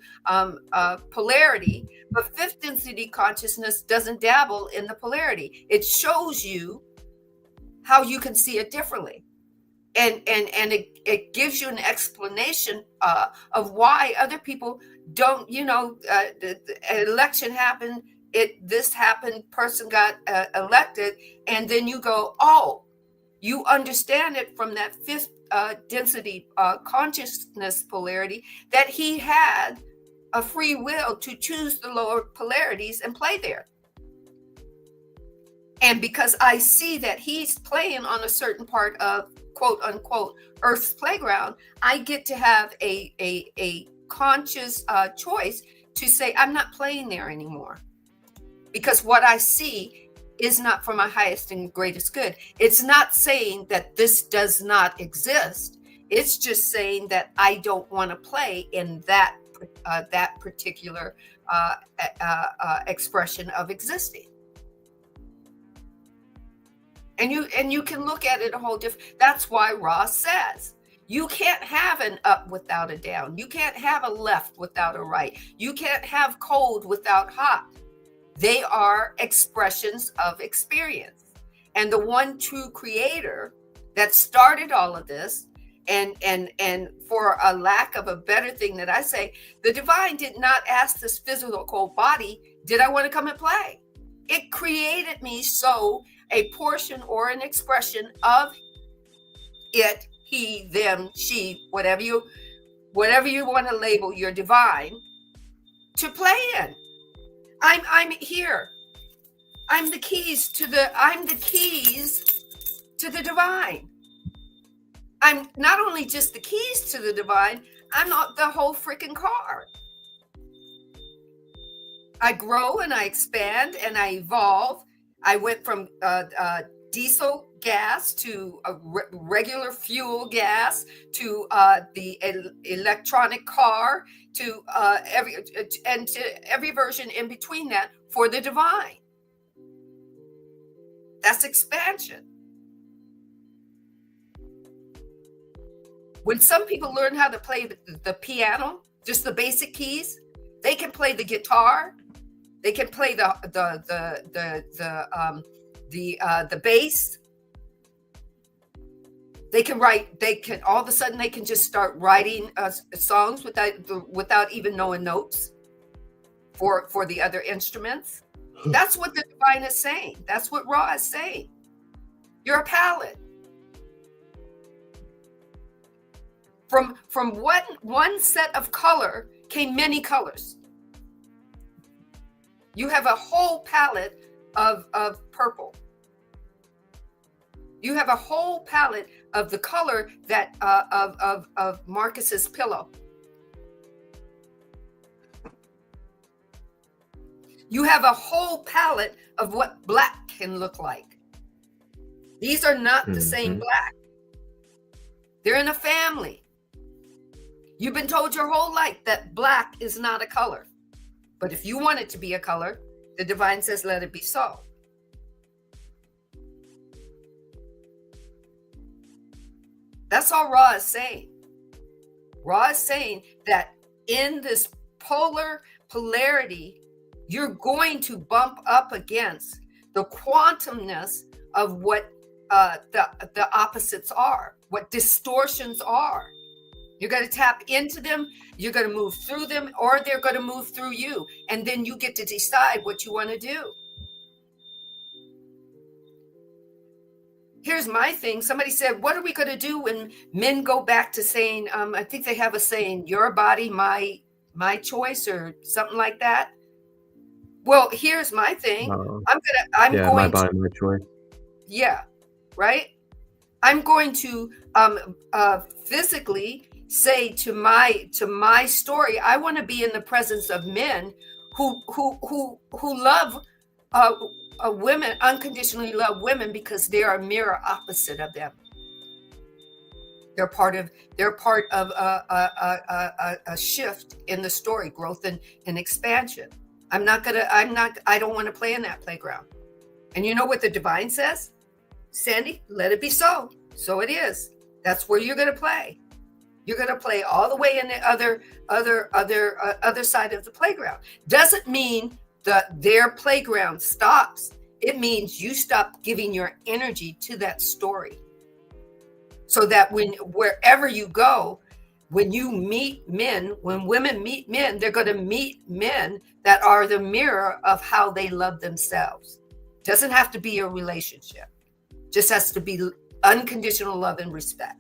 polarity, but fifth density consciousness doesn't dabble in the polarity. It shows you how you can see it differently. And it gives you an explanation of why other people don't, the election happened, this happened, person got elected, and then you go, oh, you understand it from that fifth density consciousness polarity, that he had a free will to choose the lower polarities and play there. And because I see that he's playing on a certain part of quote unquote Earth's playground, I get to have a conscious choice to say, I'm not playing there anymore. Because what I see is not for my highest and greatest good. It's not saying that this does not exist. It's just saying that I don't want to play in that particular expression of existing. And you can look at it a whole different. That's why Ross says you can't have an up without a down. You can't have a left without a right. You can't have cold without hot. They are expressions of experience. And the one true creator that started all of this, and for a lack of a better thing that I say, the divine did not ask this physical body, did I want to come and play? It created me so a portion or an expression of it, he, them, she, whatever you want to label your divine, to play in. I'm here. I'm the keys to the divine. I'm not only just the keys to the divine, I'm not the whole freaking car. I grow and I expand and I evolve. I went from diesel gas to a regular fuel gas to the electronic car to every version in between that for the divine. That's expansion. When some people learn how to play the piano, just the basic keys, they can play the guitar. They can play the bass. They can write. They can all of a sudden they can just start writing songs without even knowing notes for the other instruments. That's what the divine is saying. That's what Ra is saying. You're a palette. From one set of color came many colors. You have a whole palette of purple. You have a whole palette of the color that of Marcus's pillow. You have a whole palette of what black can look like. These are not the same black. They're in a family. You've been told your whole life that black is not a color. But if you want it to be a color, the divine says, let it be so. That's all Ra is saying. Ra is saying that in this polarity, you're going to bump up against the quantumness of what the opposites are, what distortions are. You're going to tap into them, you're going to move through them, or they're going to move through you. And then you get to decide what you want to do. here's my thing. Somebody said, what are we going to do when men go back to saying, I think they have a saying, your body, my choice, or something like that. Well, here's my thing. I'm Yeah, my going body, my choice. yeah, right. I'm going to physically say to my story, I want to be in the presence of men who love women, unconditionally love women, because they are a mirror opposite of them. They're part of a shift in the story, growth and expansion. I don't want to play in that playground. And you know what the divine says? Sandee, let it be so. So it is. That's where you're going to play. You're going to play all the way in the other side of the playground. Doesn't mean that their playground stops. It means you stop giving your energy to that story. So that wherever you go, when you meet men, when women meet men, they're going to meet men that are the mirror of how they love themselves. Doesn't have to be a relationship. Just has to be unconditional love and respect,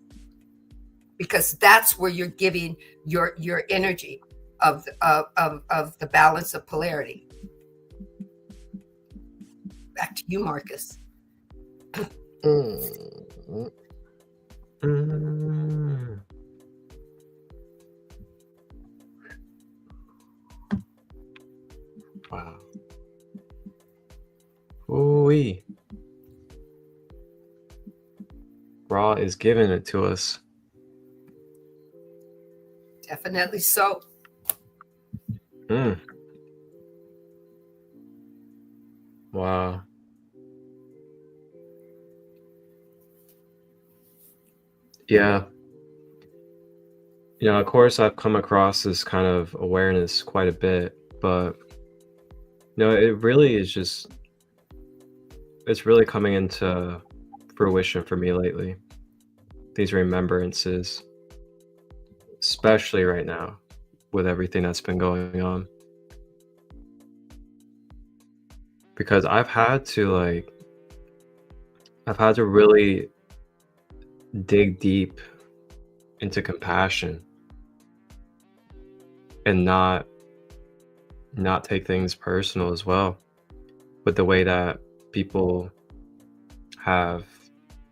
because that's where you're giving your energy of the balance of polarity. Back to you, Marcus. Wow. Ooh-wee. Raw is giving it to us. Definitely so. Wow. Yeah. Of course, I've come across this kind of awareness quite a bit, but it really is just, it's really coming into fruition for me lately. These remembrances, especially right now with everything that's been going on. Because I've had to really dig deep into compassion and not take things personal as well, with the way that people have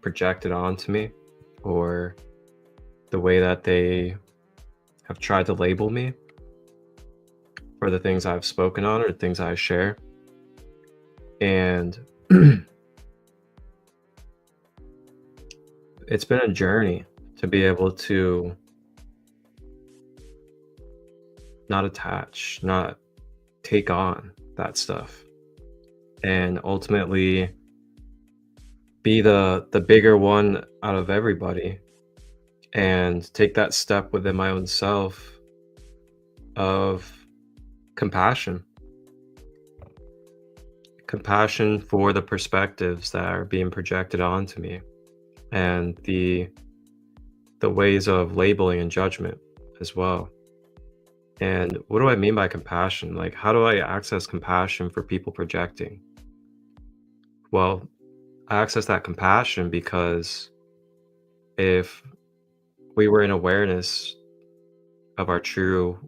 projected onto me, or the way that they have tried to label me for the things I've spoken on or the things I share. And it's been a journey to be able to not attach, not take on that stuff, and ultimately be the bigger one out of everybody, and take that step within my own self of compassion for the perspectives that are being projected onto me, and the ways of labeling and judgment as well. And what do I mean by compassion? Like, how do I access compassion for people projecting? Well, I access that compassion because if we were in awareness of our true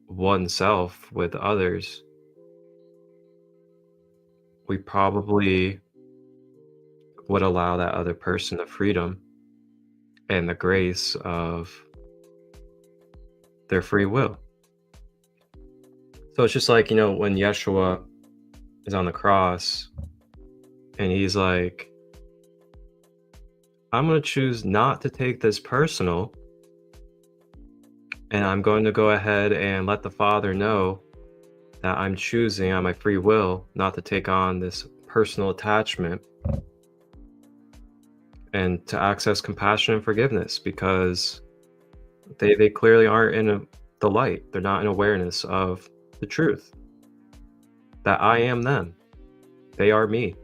one self with others, we probably would allow that other person the freedom and the grace of their free will. So it's just like, when Yeshua is on the cross and he's like, I'm going to choose not to take this personal, and I'm going to go ahead and let the Father know that I'm choosing on my free will not to take on this personal attachment, and to access compassion and forgiveness, because they clearly aren't in the light. They're not in awareness of the truth that I am them. They are me.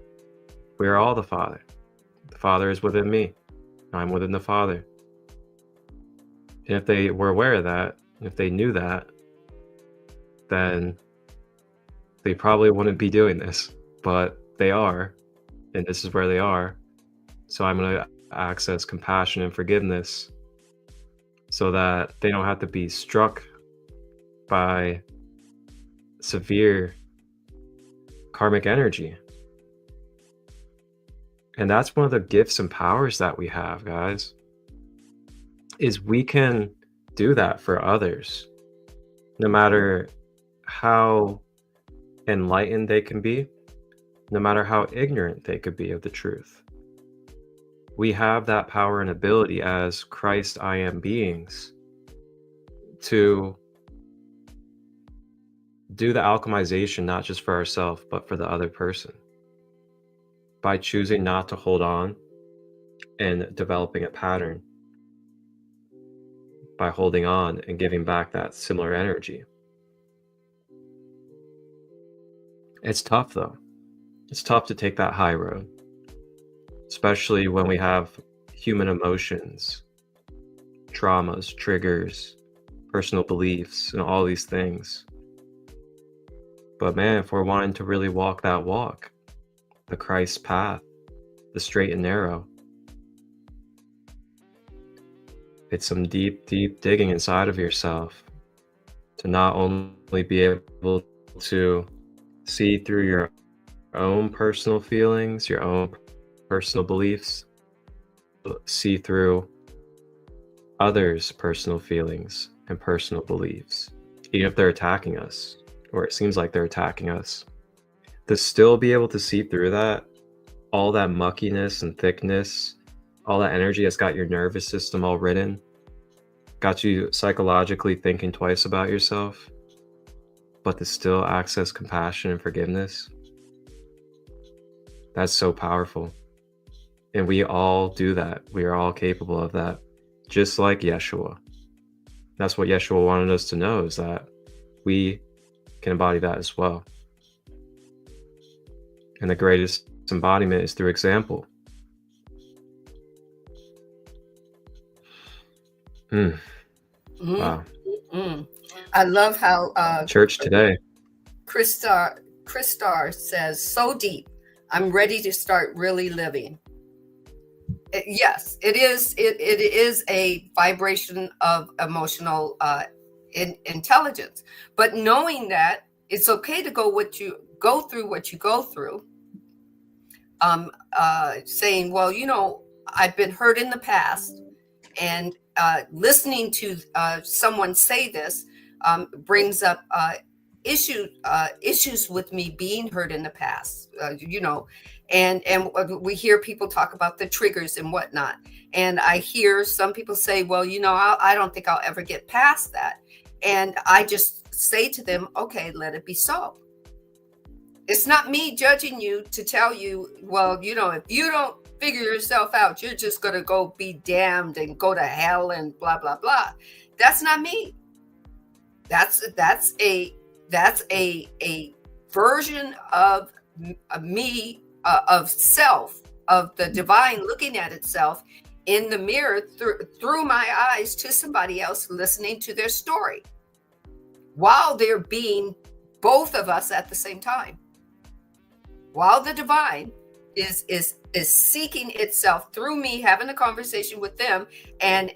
We are all the Father. The Father is within me. I'm within the Father. And if they were aware of that, if they knew that, then they probably wouldn't be doing this, but they are, and this is where they are. So I'm going to access compassion and forgiveness so that they don't have to be struck by severe karmic energy. And that's one of the gifts and powers that we have, guys, is we can do that for others, no matter how enlightened they can be, no matter how ignorant they could be of the truth. We have that power and ability as Christ I am beings to do the alchemization, not just for ourselves, but for the other person, by choosing not to hold on and developing a pattern, by holding on and giving back that similar energy. It's tough though. It's tough to take that high road, especially when we have human emotions, traumas, triggers, personal beliefs, and all these things. But man, if we're wanting to really walk that walk, the Christ path, the straight and narrow, it's some deep, deep digging inside of yourself to not only be able to see through your own personal feelings, your own personal beliefs, but see through others' personal feelings and personal beliefs, even if they're attacking us, or it seems like they're attacking us. To still be able to see through that, all that muckiness and thickness, all that energy that's got your nervous system all ridden, got you psychologically thinking twice about yourself, but to still access compassion and forgiveness, that's so powerful. And we all do that. We are all capable of that, just like Yeshua. That's what Yeshua wanted us to know, is that we can embody that as well. And the greatest embodiment is through example. Wow. I love how Church today. Christar says, so deep. I'm ready to start really living. Yes, it is. It is a vibration of emotional intelligence. But knowing that it's okay to go through what you go through. Saying, well, you know, I've been hurt in the past, and listening to someone say this brings up issues with me being hurt in the past, you know, and we hear people talk about the triggers and whatnot. And I hear some people say, well, you know, I don't think I'll ever get past that. And I just say to them, okay, let it be so. It's not me judging you to tell you, well, you know, if you don't figure yourself out, you're just going to go be damned and go to hell and blah, blah, blah. That's not me. That's a version of me, of self, of the divine looking at itself in the mirror through my eyes to somebody else listening to their story, while they're being both of us at the same time. While the divine is seeking itself through me, having a conversation with them, and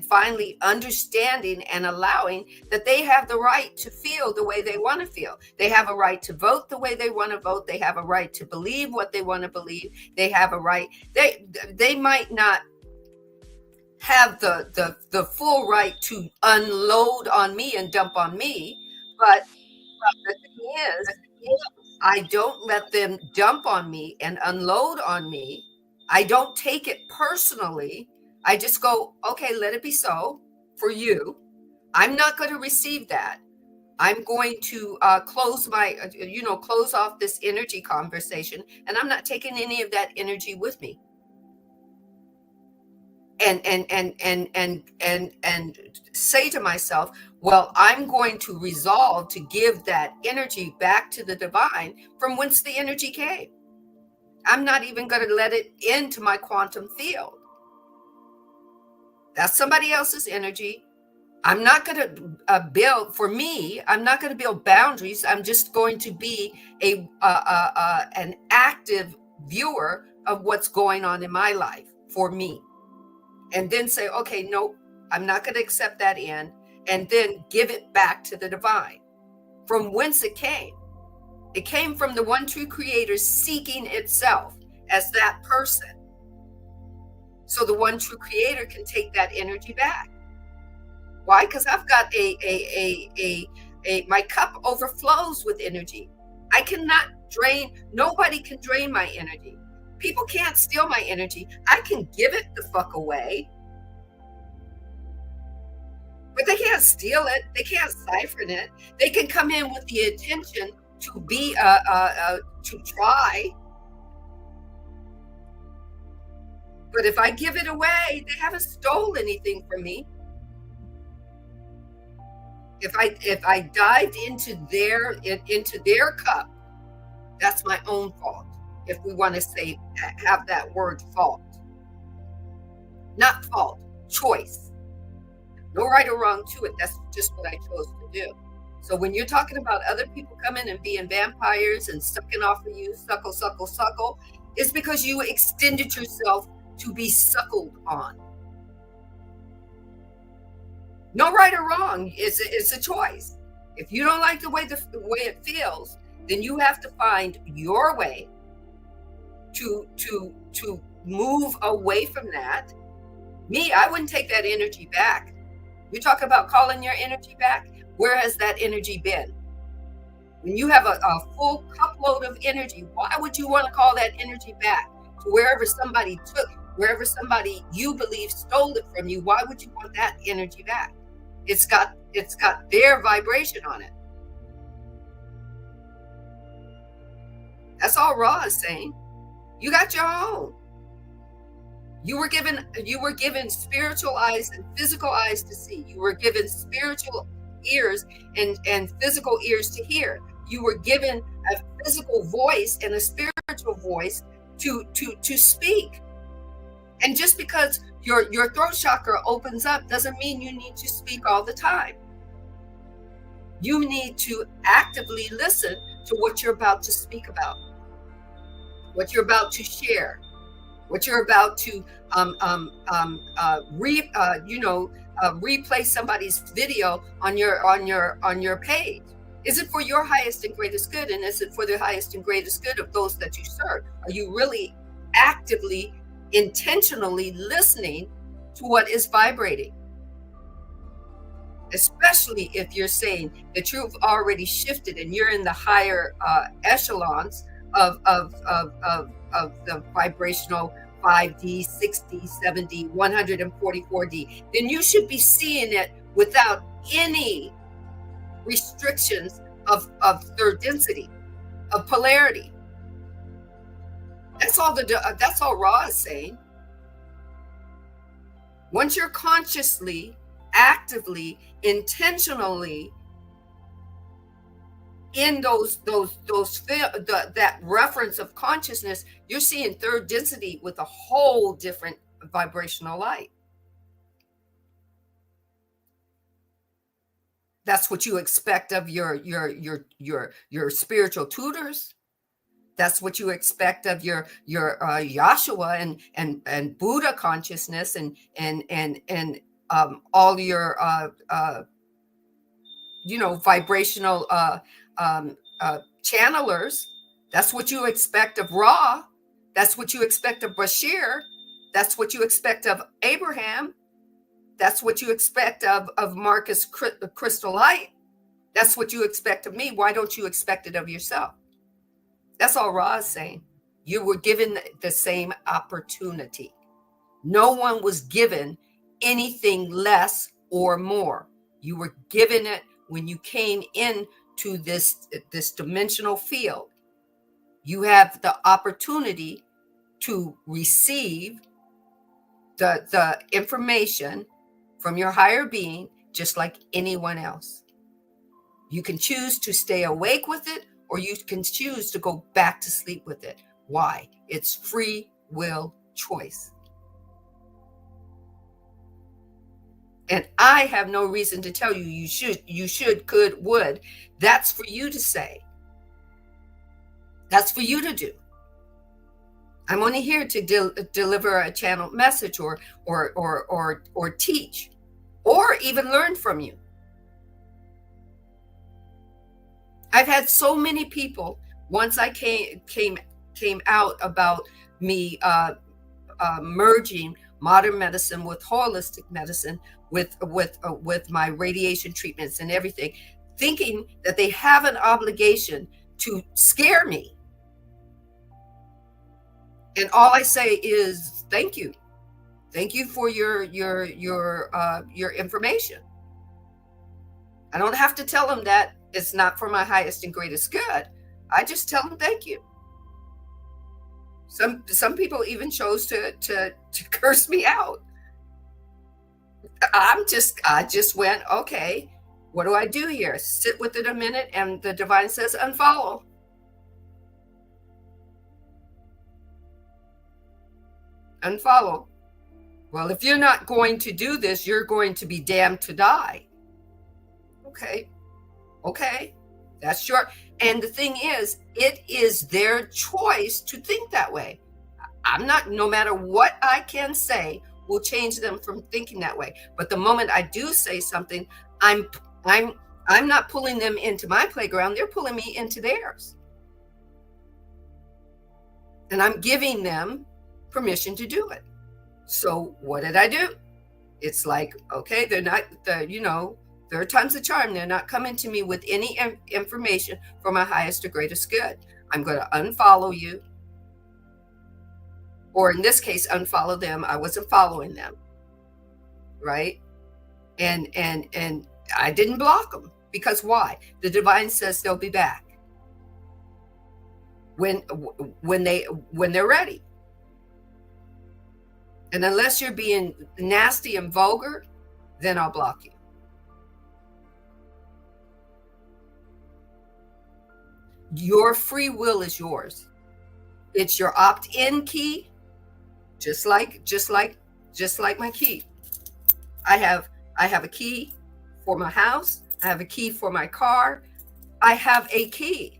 finally understanding and allowing that they have the right to feel the way they want to feel. They have a right to vote the way they want to vote. They have a right to believe what they want to believe. They have a right. They might not have the full right to unload on me and dump on me, but the thing is, I don't let them dump on me and unload on me. I don't take it personally. I just go, okay, let it be so for you. I'm not going to receive that. I'm going to close off this energy conversation, and I'm not taking any of that energy with me. And say to myself, well, I'm going to resolve to give that energy back to the divine from whence the energy came. I'm not even going to let it into my quantum field. That's somebody else's energy. I'm not going to build, for me, I'm not going to build boundaries. I'm just going to be an active viewer of what's going on in my life for me. And then say, okay, no, I'm not going to accept that in, and then give it back to the divine. From whence it came. It came from the one true creator seeking itself as that person. So the one true creator can take that energy back. Why? Because I've got my cup overflows with energy. I cannot drain, nobody can drain my energy. People can't steal my energy. I can give it the fuck away. But they can't steal it. They can't siphon it. They can come in with the intention to be, to try. But if I give it away, they haven't stolen anything from me. If I dived into their cup, that's my own fault. If we want to say, have that word fault. Not fault, choice. No right or wrong to it. That's just what I chose to do. So when you're talking about other people coming and being vampires and sucking off of you, suckle, it's because you extended yourself to be suckled on. No right or wrong. It's a choice. If you don't like the way it feels, then you have to find your way to move away from that. Me, I wouldn't take that energy back. You talk about calling your energy back. Where has that energy been? When you have a full cup load of energy, why would you want to call that energy back to wherever somebody you believe stole it from you? Why would you want that energy back? It's got their vibration on it. That's all Ra is saying. You got your own. You were given spiritual eyes and physical eyes to see. You were given spiritual ears and physical ears to hear. You were given a physical voice and a spiritual voice to speak. And just because your throat chakra opens up doesn't mean you need to speak all the time. You need to actively listen to what you're about to speak about, what you're about to share, what you're about to replay somebody's video on your page. Is it for your highest and greatest good? And is it for the highest and greatest good of those that you serve? Are you really actively, intentionally listening to what is vibrating? Especially if you're saying that you've already shifted and you're in the higher echelons of the vibrational 5D, 6D, 7D, 144D, then you should be seeing it without any restrictions of third density, of polarity. That's all Ra is saying. Once you're consciously, actively, intentionally in that reference of consciousness, you're seeing third density with a whole different vibrational light. That's what you expect of your spiritual tutors. That's what you expect of your Yahshua and Buddha consciousness and all your vibrational channelers. That's what you expect of Ra. That's what you expect of Bashir. That's what you expect of Abraham. That's what you expect of Marcus Christolight. That's what you expect of me. Why don't you expect it of yourself? That's all Ra is saying. You were given the same opportunity. No one was given anything less or more. You were given it when you came into this dimensional field. You have the opportunity to receive the information from your higher being, just like anyone else. You can choose to stay awake with it, or you can choose to go back to sleep with it. Why? It's free will choice. And I have no reason to tell you you should, could, would. That's for you to say. That's for you to do. I'm only here to deliver a channeled message or teach or even learn from you. I've had so many people, once I came out about me merging modern medicine with holistic medicine, with my radiation treatments and everything, thinking that they have an obligation to scare me. And all I say is thank you for your information. I don't have to tell them that it's not for my highest and greatest good. I just tell them thank you. Some people even chose to curse me out. I just went, okay, what do I do here? Sit with it a minute, and the divine says unfollow. Unfollow. Well, if you're not going to do this, you're going to be damned to die. Okay, that's your, and the thing is, it is their choice to think that way. I'm not, no matter what I can say will change them from thinking that way. But the moment I do say something, I'm not pulling them into my playground, they're pulling me into theirs. And I'm giving them permission to do it. So what did I do? It's like, okay, they're not, third time's the charm. They're not coming to me with any information for my highest or greatest good. I'm going to unfollow you. Or in this case, unfollow them. I wasn't following them. Right? And I didn't block them. Because why? The divine says they'll be back. When they're ready. And unless you're being nasty and vulgar, then I'll block you. Your free will is yours. It's your opt-in key, just like my key. I have a key for my house. I have a key for my car. I have a key.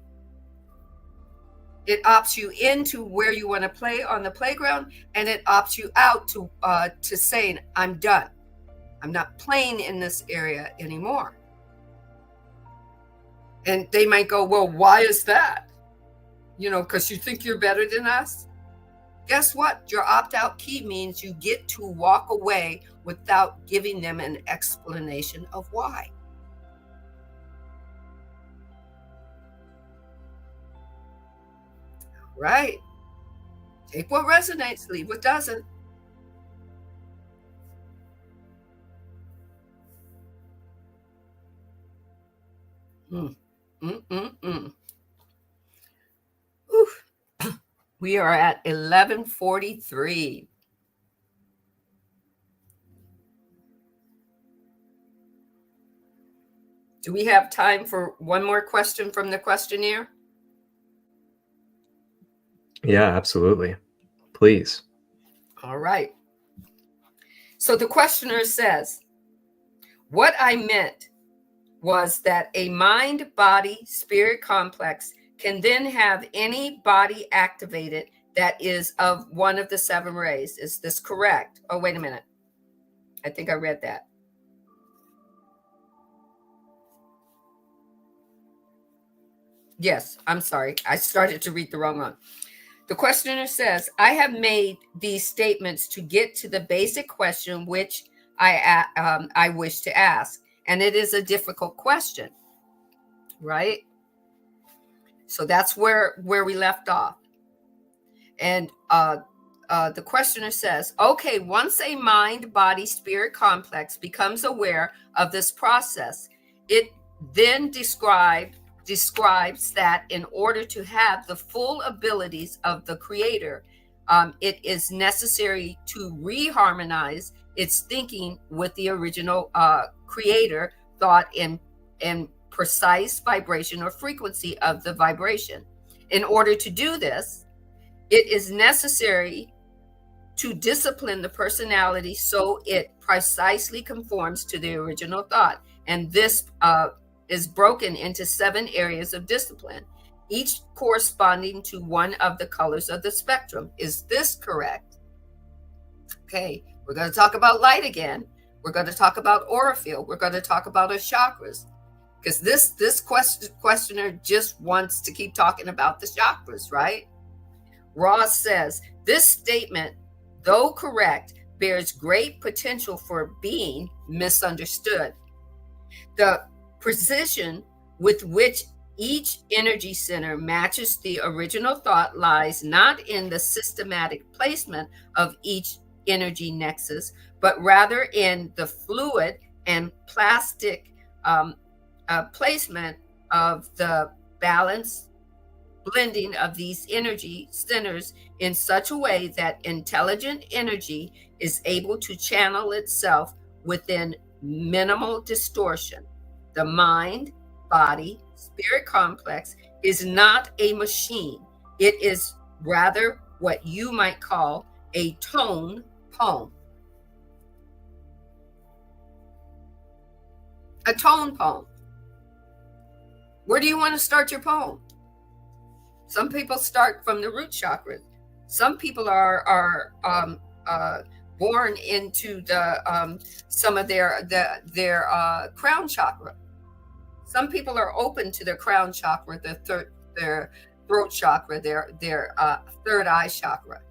It opts you into where you want to play on the playground, and it opts you out to saying, I'm done. I'm not playing in this area anymore. And they might go, well, why is that? Because you think you're better than us? Guess what? Your opt-out key means you get to walk away without giving them an explanation of why. Right. Take what resonates, leave what doesn't. Oof. We are at 11:43. Do we have time for one more question from the questionnaire? Yeah, absolutely. Please. All right. So the questioner says, what I meant was that a mind-body-spirit complex can then have any body activated that is of one of the 7 rays. Is this correct? Oh, wait a minute. I think I read that. Yes, I'm sorry. I started to read the wrong one. The questioner says, I have made these statements to get to the basic question which I wish to ask. And it is a difficult question, right? So that's where we left off. And the questioner says, okay, once a mind-body-spirit complex becomes aware of this process, it then describes that in order to have the full abilities of the creator, it is necessary to reharmonize its thinking with the original creator thought in precise vibration or frequency of the vibration. In order to do this, it is necessary to discipline the personality so it precisely conforms to the original thought. And this is broken into 7 areas of discipline. each corresponding to one of the colors of the spectrum. Is this correct? Okay, we're going to talk about light again. We're going to talk about aura field. We're going to talk about our chakras, because this questioner just wants to keep talking about the chakras, right? Ross says, this statement, though correct, bears great potential for being misunderstood. The precision with which each energy center matches the original thought lies not in the systematic placement of each energy nexus, but rather in the fluid and plastic placement of the balance blending of these energy centers in such a way that intelligent energy is able to channel itself within minimal distortion. The mind, body, spirit complex is not a machine. It is rather what you might call a tone poem. A tone poem. Where do you want to start your poem? Some people start from the root chakra. Some people are born into the some of their crown chakra. Some people are open to their crown chakra, their throat chakra, their third eye chakra,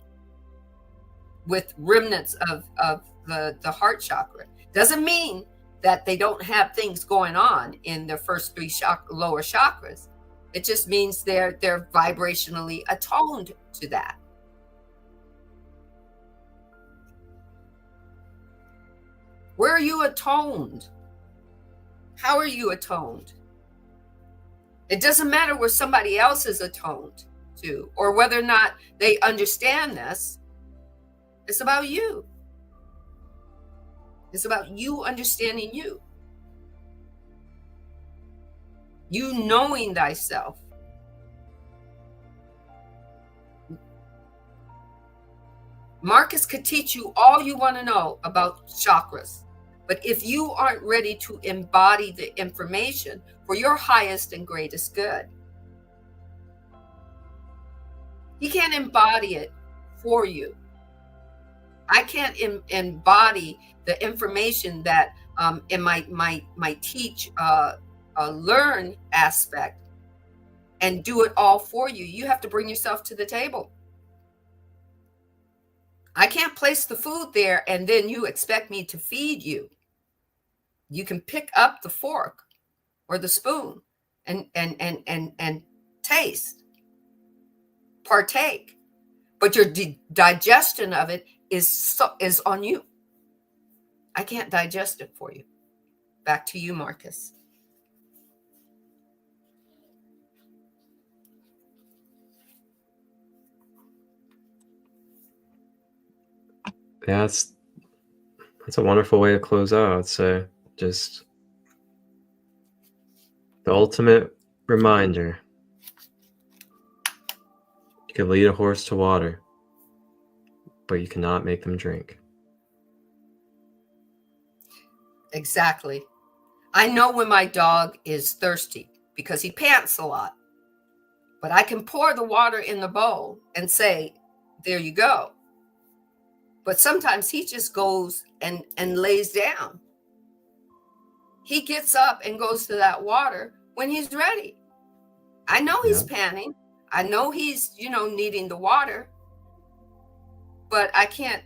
with remnants of the heart chakra. Doesn't mean that they don't have things going on in their first three lower chakras. It just means they're vibrationally attuned to that. Where are you attuned? How are you attuned? It doesn't matter where somebody else is attuned to, or whether or not they understand this. It's about you. It's about you understanding you. You knowing thyself. Marcus could teach you all you want to know about chakras, but if you aren't ready to embody the information for your highest and greatest good, he can't embody it for you. I can't embody the information that in my teach learn aspect and do it all for you. You have to bring yourself to the table. I can't place the food there and then you expect me to feed you. You can pick up the fork or the spoon and taste, partake, but your digestion of it is on you. I can't digest it for you. Back to you, Marcus. Yeah, that's a wonderful way to close out, I'd say. Just the ultimate reminder. You can lead a horse to water, but you cannot make them drink. Exactly. I know when my dog is thirsty because he pants a lot, but I can pour the water in the bowl and say, there you go. But sometimes he just goes and lays down. He gets up and goes to that water when he's ready. I know he's panting. I know he's, needing the water, but I can't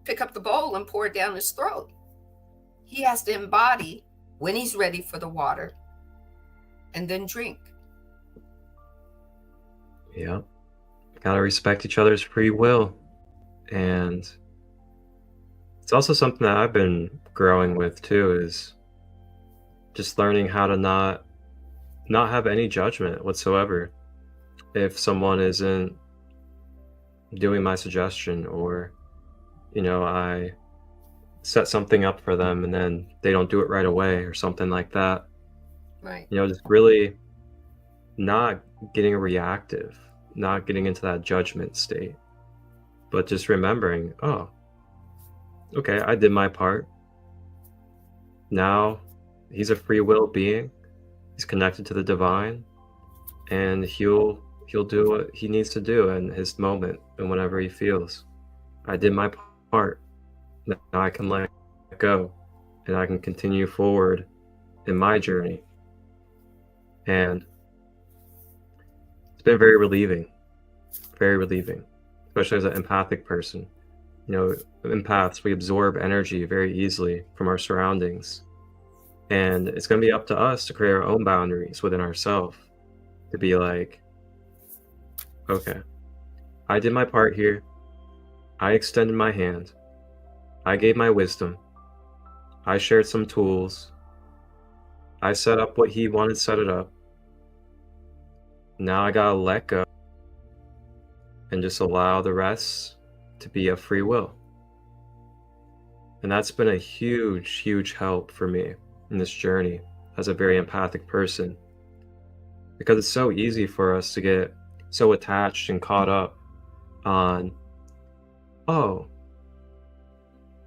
pick up the bowl and pour it down his throat. He has to embody when he's ready for the water and then drink. Yeah. Gotta respect each other's free will. And it's also something that I've been growing with too, is just learning how to not have any judgment whatsoever if someone isn't doing my suggestion, or I set something up for them and then they don't do it right away or something like that. Right. Just really not getting reactive, not getting into that judgment state, but just remembering, oh, okay, I did my part. Now he's a free will being. He's connected to the divine. and he'll do what he needs to do in his moment and whenever he feels. I did my part. Now I can let go, and I can continue forward in my journey. And it's been very relieving, especially as an empathic person. You know, empaths, we absorb energy very easily from our surroundings. And it's going to be up to us to create our own boundaries within ourselves, to be like, okay, I did my part here. I extended my hand. I gave my wisdom. I shared some tools. I set up what he wanted set it up. Now I gotta let go and just allow the rest to be a free will. And that's been a huge, huge help for me in this journey as a very empathic person, because it's so easy for us to get so attached and caught up on, oh,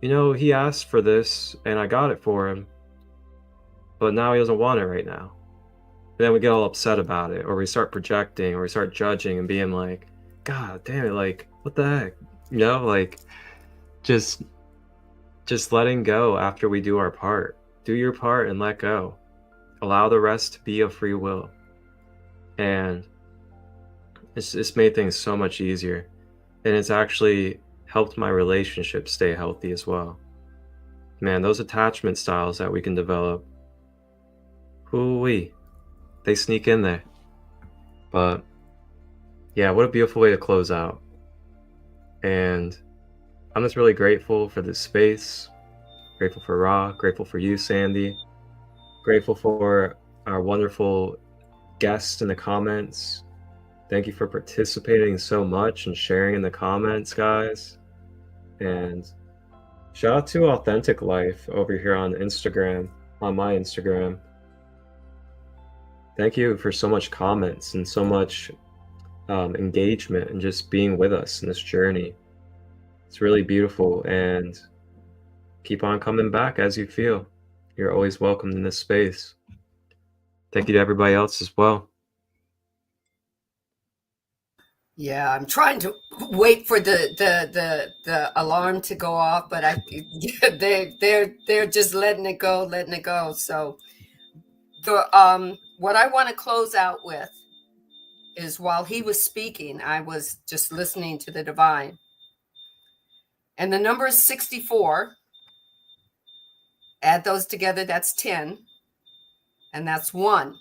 you know, he asked for this and I got it for him, but now he doesn't want it right now. And then we get all upset about it, or we start projecting, or we start judging and being like, God damn it, like, what the heck? You know, like, just letting go after we do our part. Do your part and let go. Allow the rest to be a free will. And it's made things so much easier. And it's actually helped my relationship stay healthy as well. Man, those attachment styles that we can develop, hoo-wee, they sneak in there. But yeah, what a beautiful way to close out. And I'm just really grateful for this space, grateful for Ra, grateful for you, Sandee, grateful for our wonderful guests in the comments. Thank you for participating so much and sharing in the comments, guys. And shout out to Authentic Life over here on Instagram, on my Instagram. Thank you for so much comments and so much engagement and just being with us in this journey. It's really beautiful, and keep on coming back as you feel. You're always welcome in this space. Thank you to everybody else as well. Yeah, I'm trying to wait for the alarm to go off, but they're just letting it go. So what I want to close out with is, while he was speaking, I was just listening to the divine. And the number is 64. Add those together, that's 10. And that's 1.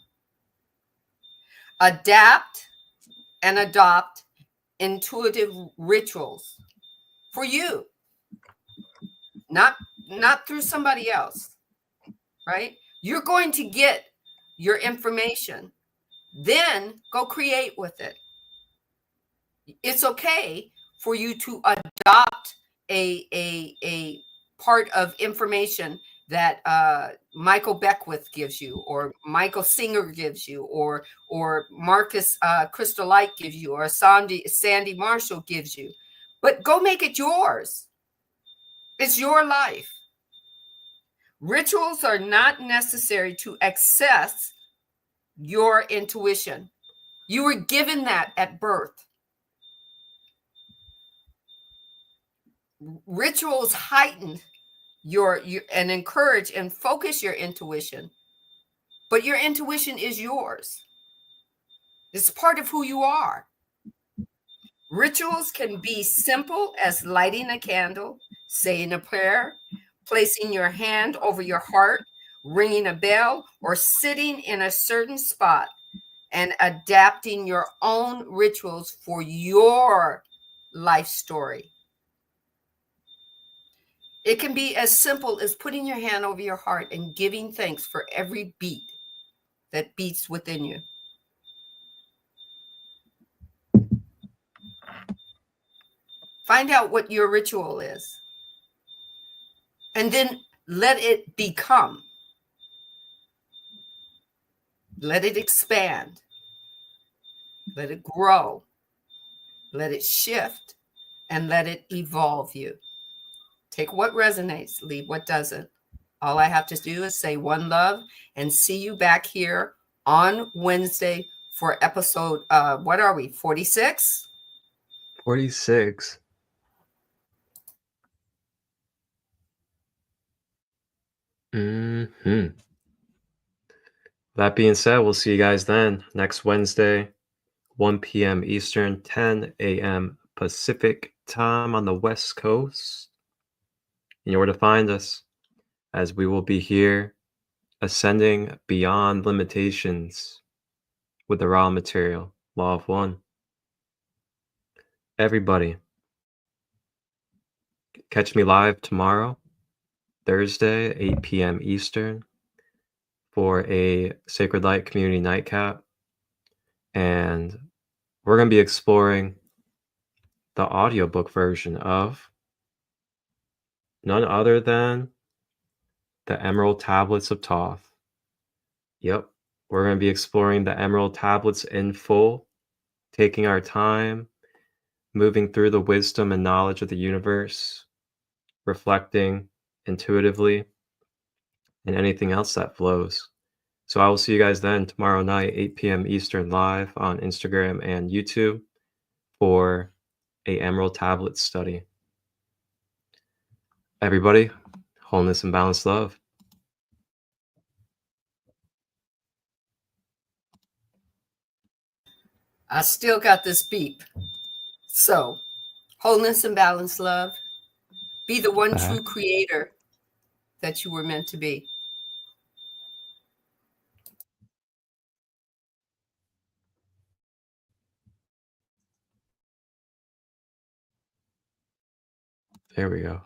Adapt and adopt intuitive rituals for you, not through somebody else, right? You're going to get your information, then go create with it. It's okay for you to adopt a part of information that Michael Beckwith gives you, or Michael Singer gives you, or Marcus Christolight gives you, or Sandee Marshall gives you. But go make it yours. It's your life. Rituals are not necessary to access your intuition. You were given that at birth. Rituals heighten your and encourage and focus your intuition, but your intuition is yours. It's part of who you are. Rituals can be simple as lighting a candle, saying a prayer, placing your hand over your heart, ringing a bell, or sitting in a certain spot, and adapting your own rituals for your life story. It can be as simple as putting your hand over your heart and giving thanks for every beat that beats within you. Find out what your ritual is, and then let it become. Let it expand. Let it grow. Let it shift, and let it evolve you. Take what resonates, leave what doesn't. All I have to do is say one love, and see you back here on Wednesday for episode, what are we, 46? 46. That being said, we'll see you guys then next Wednesday, 1 p.m. Eastern, 10 a.m. Pacific time on the West Coast. You know where to find us, as we will be here ascending beyond limitations with the raw material, Law of One. Everybody, catch me live tomorrow, Thursday, 8 p.m. Eastern, for a Sacred Light Community Nightcap. And we're going to be exploring the audiobook version of none other than the Emerald Tablets of Thoth. Yep, we're going to be exploring the Emerald Tablets in full, taking our time, moving through the wisdom and knowledge of the universe, reflecting intuitively, and anything else that flows. So I will see you guys then tomorrow night, 8 p.m. Eastern, live on Instagram and YouTube for a Emerald Tablet study. Everybody, wholeness and balanced love. I still got this beep. So, wholeness and balanced love. Be the one true creator that you were meant to be. There we go.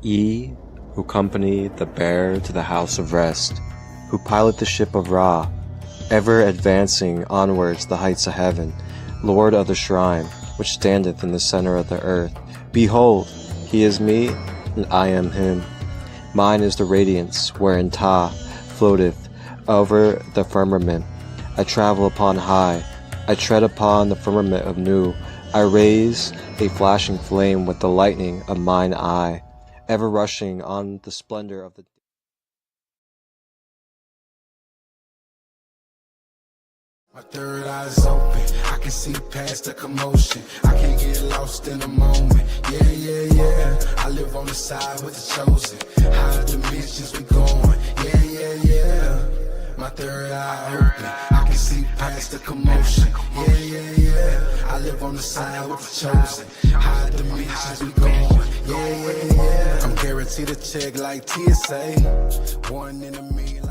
Ye who accompany the bearer to the house of rest, who pilot the ship of Ra, ever advancing onwards the heights of heaven, Lord of the shrine, which standeth in the center of the earth. Behold, he is me, and I am him. Mine is the radiance, wherein Ta floateth over the firmament. I travel upon high, I tread upon the firmament of Nu. I raise a flashing flame with the lightning of mine eye, ever rushing on the splendor of the My third eye's open, I can see past the commotion. I can't get lost in the moment. Yeah, yeah, yeah. I live on the side with the chosen. Higher dimensions we going. Yeah, yeah, yeah. My third eye open, I can see past the commotion. Yeah, yeah, yeah. I live on the side with the chosen. Higher dimensions we going. Yeah, yeah, yeah. I'm guaranteed to check like TSA. One in a million.